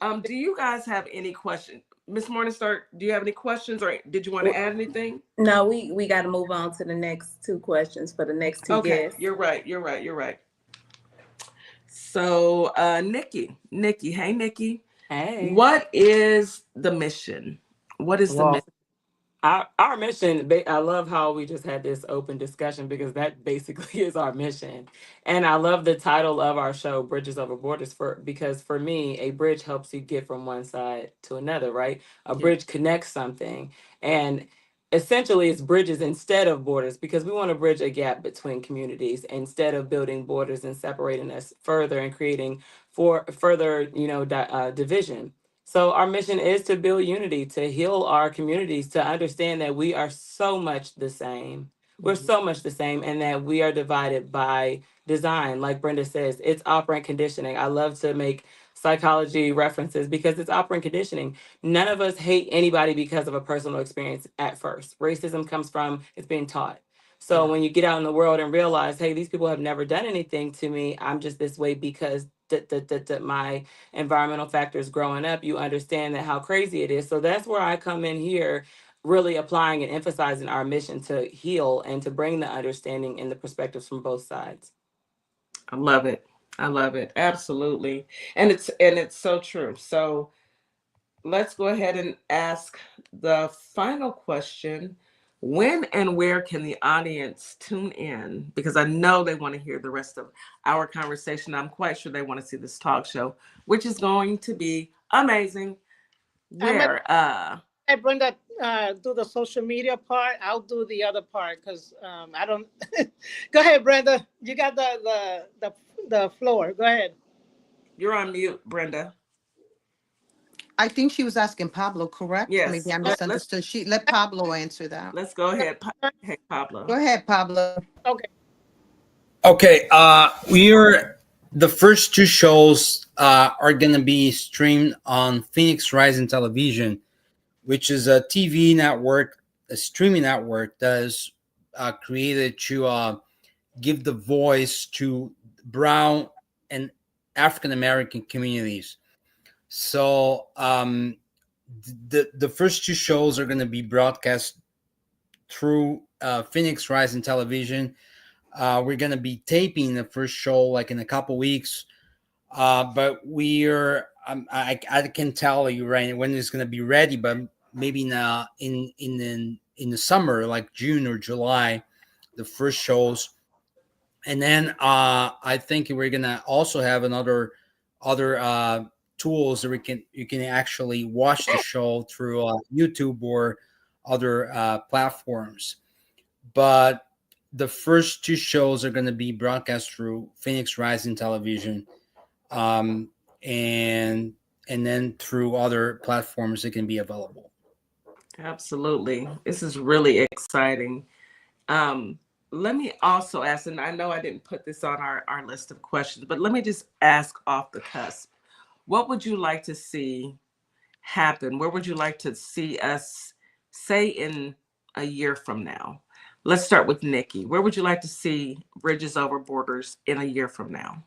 Do you guys have any questions? Miss Morningstar, do you have any questions, or did you want to add anything? No, we got to move on to the next two questions for the next two guests. You're right. So, Nikki, hey, Nikki. Hey. What is the mission? What is the mission? Our mission, I love how we just had this open discussion, because that basically is our mission. And I love the title of our show, Bridges Over Borders, because for me, a bridge helps you get from one side to another, right? A bridge connects something. And essentially it's bridges instead of borders, because we want to bridge a gap between communities instead of building borders and separating us further and creating further, division. So our mission is to build unity, to heal our communities, to understand that we are so much the same. We're so much the same, and that we are divided by design. Like Brenda says, it's operant conditioning. I love to make psychology references because it's operant conditioning. None of us hate anybody because of a personal experience at first. Racism comes from it's being taught. So when you get out in the world and realize, hey, these people have never done anything to me, I'm just this way because my environmental factors growing up, you understand that how crazy it is. So that's where I come in here, really applying and emphasizing our mission to heal and to bring the understanding and the perspectives from both sides. I love it. Absolutely. And it's so true. So let's go ahead and ask the final question. When and where can the audience tune in? Because I know they want to hear the rest of our conversation. I'm quite sure they want to see this talk show, which is going to be amazing. Where? Hey, Brenda, do the social media part. I'll do the other part because I don't. Go ahead, Brenda. You got the floor. Go ahead. You're on mute, Brenda. I think she was asking Pablo, correct? Yes. Maybe I misunderstood. Let Pablo answer that. Let's go ahead. Hey, Pablo. Go ahead, Pablo. Okay. We're the first two shows are gonna be streamed on Phoenix Rising Television, which is a TV network, a streaming network that is created to give the voice to brown and African American communities. So the first two shows are going to be broadcast through Phoenix Rising Television. We're going to be taping the first show like in a couple weeks, but we're I can tell you right when it's going to be ready, but maybe now in the summer, like June or July, the first shows. And then I think we're gonna also have other tools that you can actually watch the show through YouTube or other platforms. But the first two shows are going to be broadcast through Phoenix Rising Television, um, and then through other platforms it can be available. Absolutely, this is really exciting. Um, Let me also ask, and I know I didn't put this on our list of questions, but let me just ask off the cusp. What would you like to see happen? Where would you like to see us, say, in a year from now? Let's start with Nikki. Where would you like to see Bridges Over Borders in a year from now?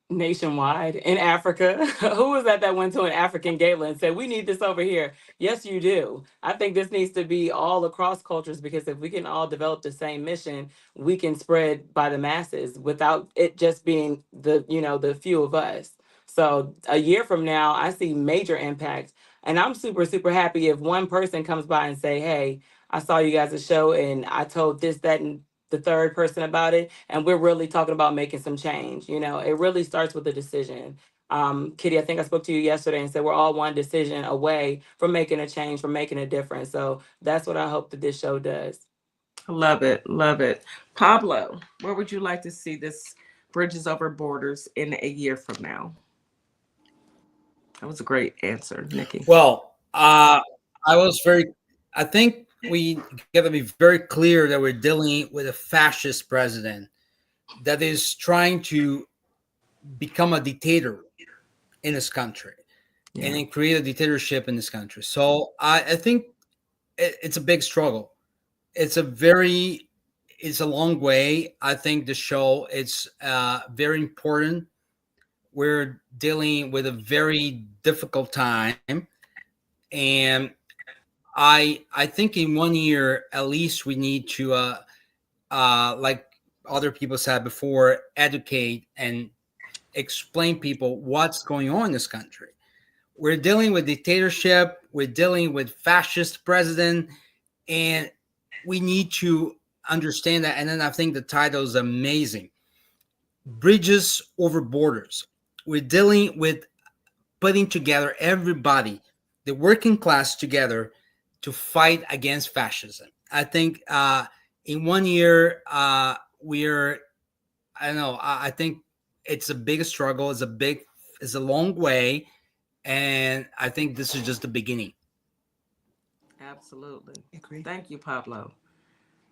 Nationwide in Africa. Who was that went to an African gala and said, we need this over here? Yes, you do. I think this needs to be all across cultures, because if we can all develop the same mission, we can spread by the masses without it just being the few of us. So a year from now, I see major impact. And I'm super, super happy if one person comes by and say, hey, I saw you guys' show and I told this, that, and the third person about it, and we're really talking about making some change. It really starts with a decision. Kitty, I think I spoke to you yesterday and said we're all one decision away from making a change, from making a difference. So that's what I hope that this show does. Love it, love it. Pablo, where would you like to see this Bridges Over Borders in a year from now? That was a great answer, Nikki. Well, I think we got to be very clear that we're dealing with a fascist president that is trying to become a dictator in this country, and then create a dictatorship in this country. So I think it's a big struggle. It's a long way. I think the show it's very important. We're dealing with a very difficult time, and I think in 1 year at least we need to like other people said before, educate and explain people what's going on in this country. We're dealing with dictatorship, we're dealing with fascist president, and we need to understand that. And then I think the title is amazing. Bridges Over Borders. We're dealing with putting together everybody, the working class together to fight against fascism. I think in 1 year, I don't know, I think it's a big struggle. It's a long way. And I think this is just the beginning. Absolutely. Agree. Thank you, Pablo.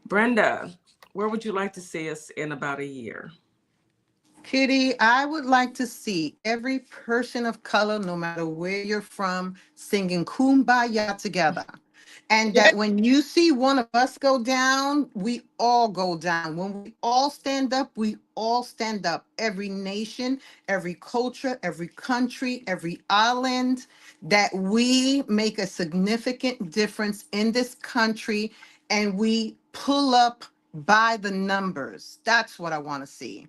Brenda, where would you like to see us in about a year? Kitty, I would like to see every person of color, no matter where you're from, singing Kumbaya together. And that when you see one of us go down, we all go down. When we all stand up, we all stand up. Every nation, every culture, every country, every island, that we make a significant difference in this country and we pull up by the numbers. That's what I want to see.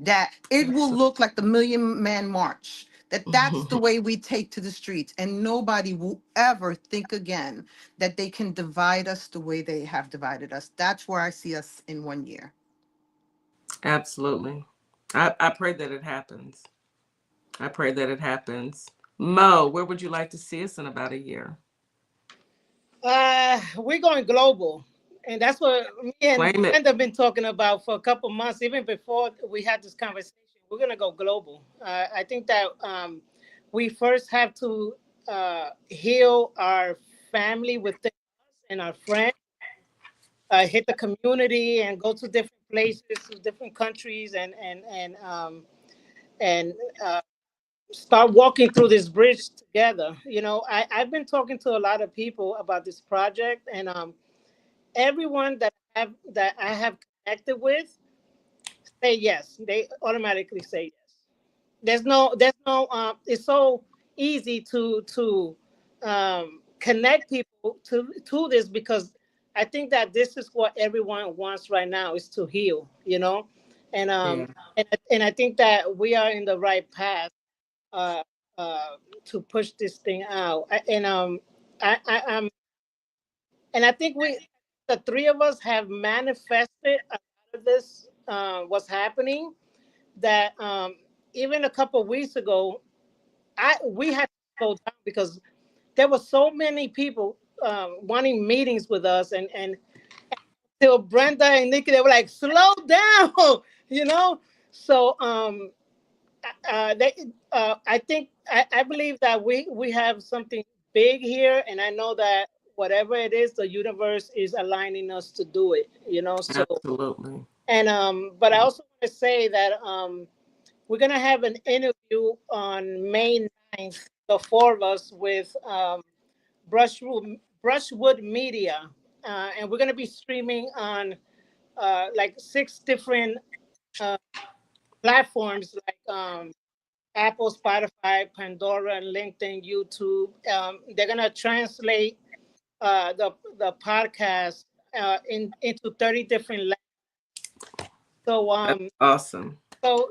That it will look like the Million Man March. That's the way we take to the streets, and nobody will ever think again that they can divide us the way they have divided us. That's where I see us in 1 year. Absolutely. I pray that it happens. I pray that it happens. Mo, where would you like to see us in about a year? We're going global. And that's what me and Brenda have been talking about for a couple months, even before we had this conversation. We're going to go global. I think that we first have to heal our family within us and our friends, hit the community and go to different places, to different countries, and start walking through this bridge together. I've been talking to a lot of people about this project, and everyone that I have connected with say yes. They automatically say yes. There's no it's so easy to connect people to this, because I think that this is what everyone wants right now, is to heal. And I think that we are in the right path uh to push this thing out. I'm and I think the three of us have manifested a lot of this, what's happening, that even a couple of weeks ago, we had to slow down because there were so many people wanting meetings with us, and till Brenda and Nikki, they were like, slow down, you know. So they I think I believe that we have something big here, and I know that whatever it is, the universe is aligning us to do it, you know. So absolutely. and but I also want to say that we're gonna have an interview on May 9th, the four of us with Brushwood Media, and we're gonna be streaming on like 6 different uh, platforms like Apple, Spotify, Pandora, and LinkedIn, YouTube. They're gonna translate the podcast into 30 different languages. So That's awesome.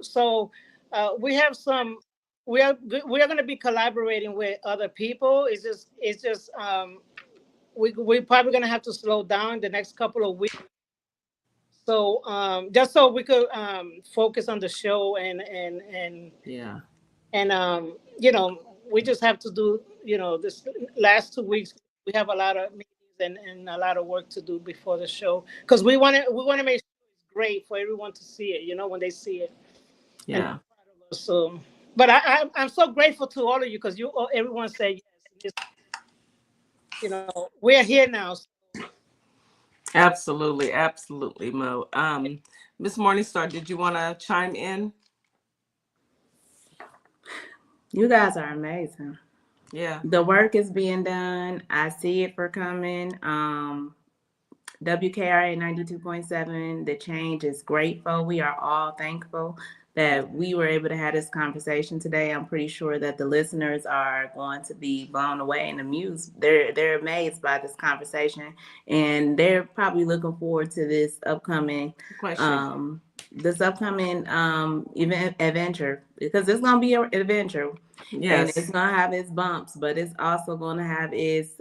so we have some. We are going to be collaborating with other people. It's just we're probably going to have to slow down the next couple of weeks. So just so we could focus on the show and Yeah. and we just have to do this last 2 weeks. We have a lot of meetings and a lot of work to do before the show because we want to make sure it's great for everyone to see it. When they see it. Yeah. So, but I'm so grateful to all of you because everyone said yes. We're here now. So. Absolutely, absolutely, Mo. Miss Morningstar, did you want to chime in? You guys are amazing. Yeah. The work is being done. I see it for coming. WKRA 92.7, the change is grateful. We are all thankful that we were able to have this conversation today. I'm pretty sure that the listeners are going to be blown away and amused. They're amazed by this conversation, and they're probably looking forward to this upcoming event adventure, because it's gonna be an adventure. Yes. And it's gonna have its bumps, but it's also gonna have its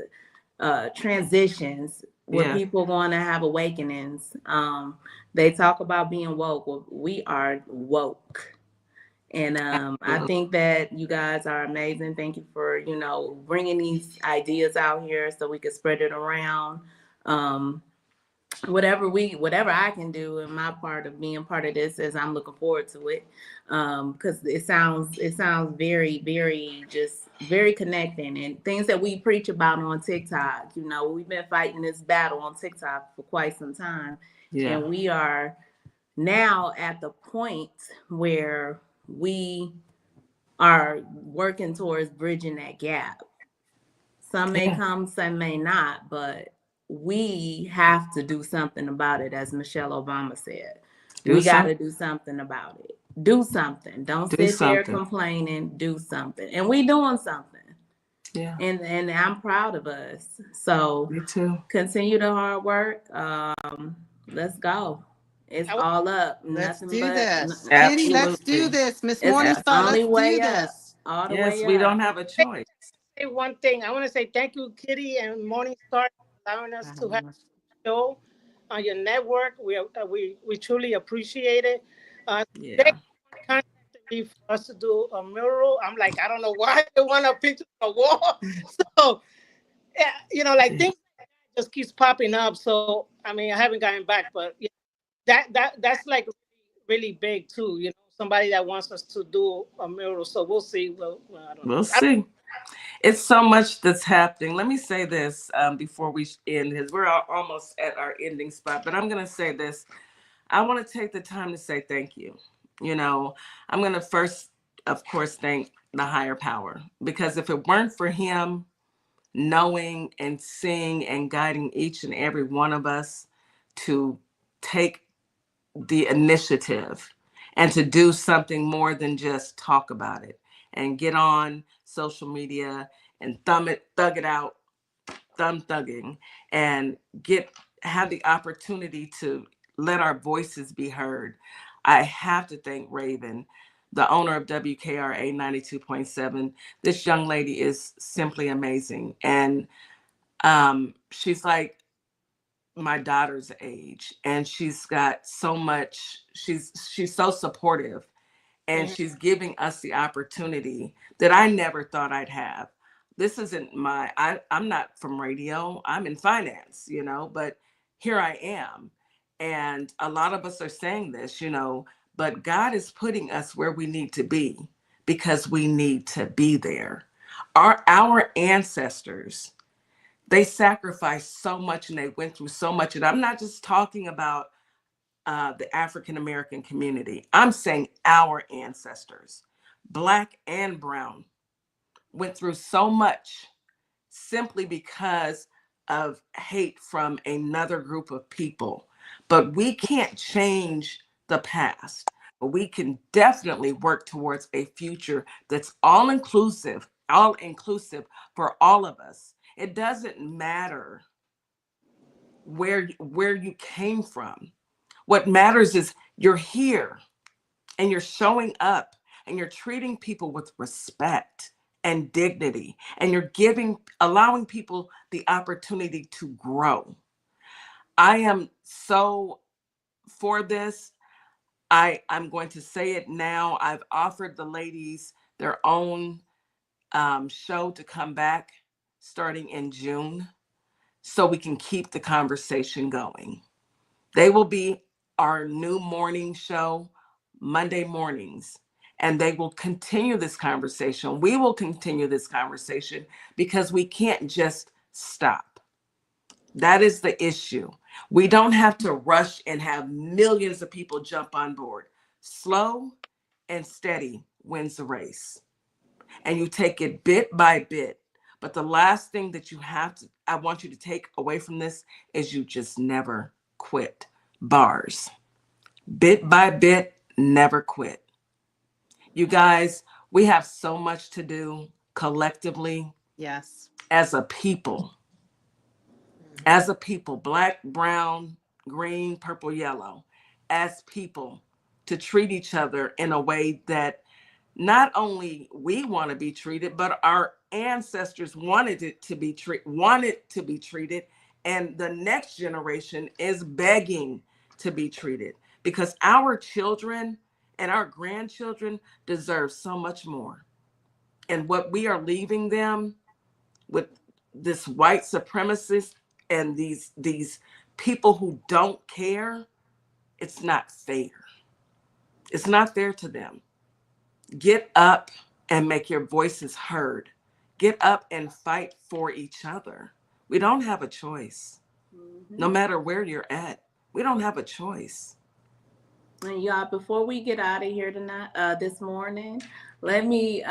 transitions where people are going to have awakenings. They talk about being woke. Well, we are woke. And I think that you guys are amazing. Thank you for, bringing these ideas out here so we can spread it around. Whatever I can do in my part of being part of this, is I'm looking forward to it, because it sounds very, very, just very connecting, and things that we preach about on TikTok. We've been fighting this battle on TikTok for quite some time, and we are now at the point where we are working towards bridging that gap. Some may come, some may not, but we have to do something about it, as Michelle Obama said. We got to do something about it. Do something. Don't sit there complaining. Do something. And we doing something. Yeah. And I'm proud of us. So me too. Continue the hard work. Let's go. It's all up. Let's Nothing do but this. Absolutely. Kitty, let's do this. Miss Morningstar, let's do this. All the way yes, up. we don't have a choice. Say one thing. I want to say thank you, Kitty and Morningstar, for allowing us to have a show on your network. We truly appreciate it. They contacted me for us to do a mural. I'm like, I don't know why they want a picture on the wall. So, things just keeps popping up. So, I mean, I haven't gotten back, but that's like really big too. Somebody that wants us to do a mural. So we'll see. Well, I don't know. We'll see. It's so much that's happening. Let me say this before we end, because we're almost at our ending spot. But I'm going to say this. I want to take the time to say thank you. I'm going to first, of course, thank the higher power, because if it weren't for him knowing and seeing and guiding each and every one of us to take the initiative and to do something more than just talk about it and get on social media and thug it out, thugging, and have the opportunity to let our voices be heard. I have to thank Raven, the owner of WKRA 92.7. This young lady is simply amazing. And she's like my daughter's age, and she's got so much, she's so supportive. And she's giving us the opportunity that I never thought I'd have. This isn't I'm not from radio. I'm in finance, but here I am. And a lot of us are saying this, but God is putting us where we need to be because we need to be there. Our ancestors, they sacrificed so much and they went through so much. And I'm not just talking about the African American community. I'm saying our ancestors, Black and brown, went through so much simply because of hate from another group of people. But we can't change the past, but we can definitely work towards a future that's all inclusive for all of us. It doesn't matter where you came from. What matters is you're here and you're showing up and you're treating people with respect and dignity, and you're allowing people the opportunity to grow. I am so for this. I'm going to say it now. I've offered the ladies their own show to come back starting in June so we can keep the conversation going. They will be our new morning show, Monday mornings, and they will continue this conversation. We will continue this conversation because we can't just stop. That is the issue. We don't have to rush and have millions of people jump on board. Slow and steady wins the race. And you take it bit by bit. But the last thing that I want you to take away from this is you just never quit. Bars. Bit by bit, never quit. You guys, we have so much to do collectively. Yes. As a people. As a people, Black, brown, green, purple, yellow. As people, to treat each other in a way that not only we want to be treated, but our ancestors wanted to be treated, and the next generation is begging to be treated because our children and our grandchildren deserve so much more. And what we are leaving them with this white supremacist and these people who don't care, it's not fair. It's not fair to them. Get up and make your voices heard. Get up and fight for each other. We don't have a choice. No matter where you're at, we don't have a choice. And y'all, before we get out of here tonight, this morning, let me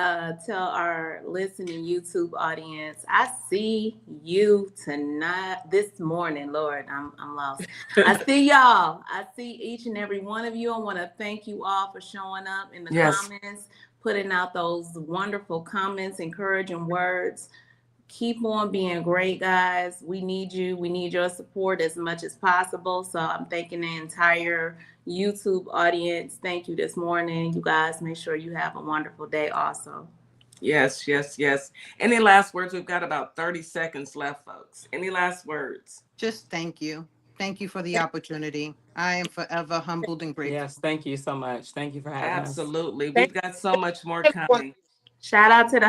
tell our listening YouTube audience, I see you tonight, this morning, Lord, I'm lost. I see y'all. I see each and every one of you. I want to thank you all for showing up in the comments, putting out those wonderful comments, encouraging words. Keep on being great, guys. We need you. We need your support as much as possible. So I'm thanking the entire YouTube audience. Thank you this morning. You guys, make sure you have a wonderful day also. Yes, yes, yes. Any last words? We've got about 30 seconds left, folks. Any last words? Just thank you. Thank you for the opportunity. I am forever humbled and grateful. Yes, thank you so much. Thank you for having us. Absolutely. We've got so much more coming. Shout out to the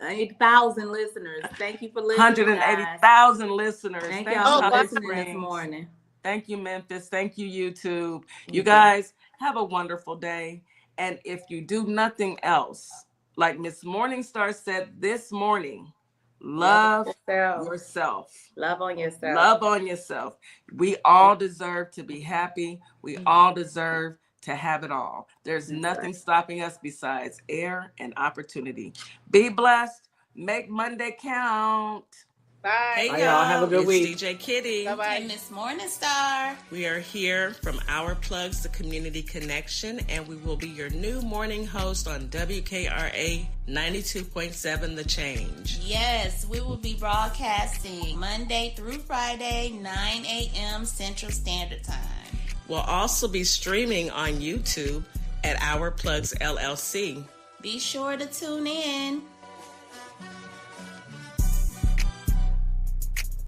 8,000 listeners. Thank you for listening. 180,000 listeners. Thank y'all for listening this morning. Thank you, Memphis. Thank you, YouTube. You guys have a wonderful day. And if you do nothing else, like Miss Morningstar said this morning, love yourself. Love on yourself. Love on yourself. We all deserve to be happy. We all deserve to have it all. There's nothing stopping us besides air and opportunity. Be blessed. Make Monday count. Bye. Hey, y'all. Have a good week. It's DJ Kitty. Bye-bye. And Miss Morningstar. We are here from Our Plugs, the Community Connection, and we will be your new morning host on WKRA 92.7 The Change. Yes, we will be broadcasting Monday through Friday, 9 a.m. Central Standard Time. We'll also be streaming on YouTube at Our Plugs LLC. Be sure to tune in.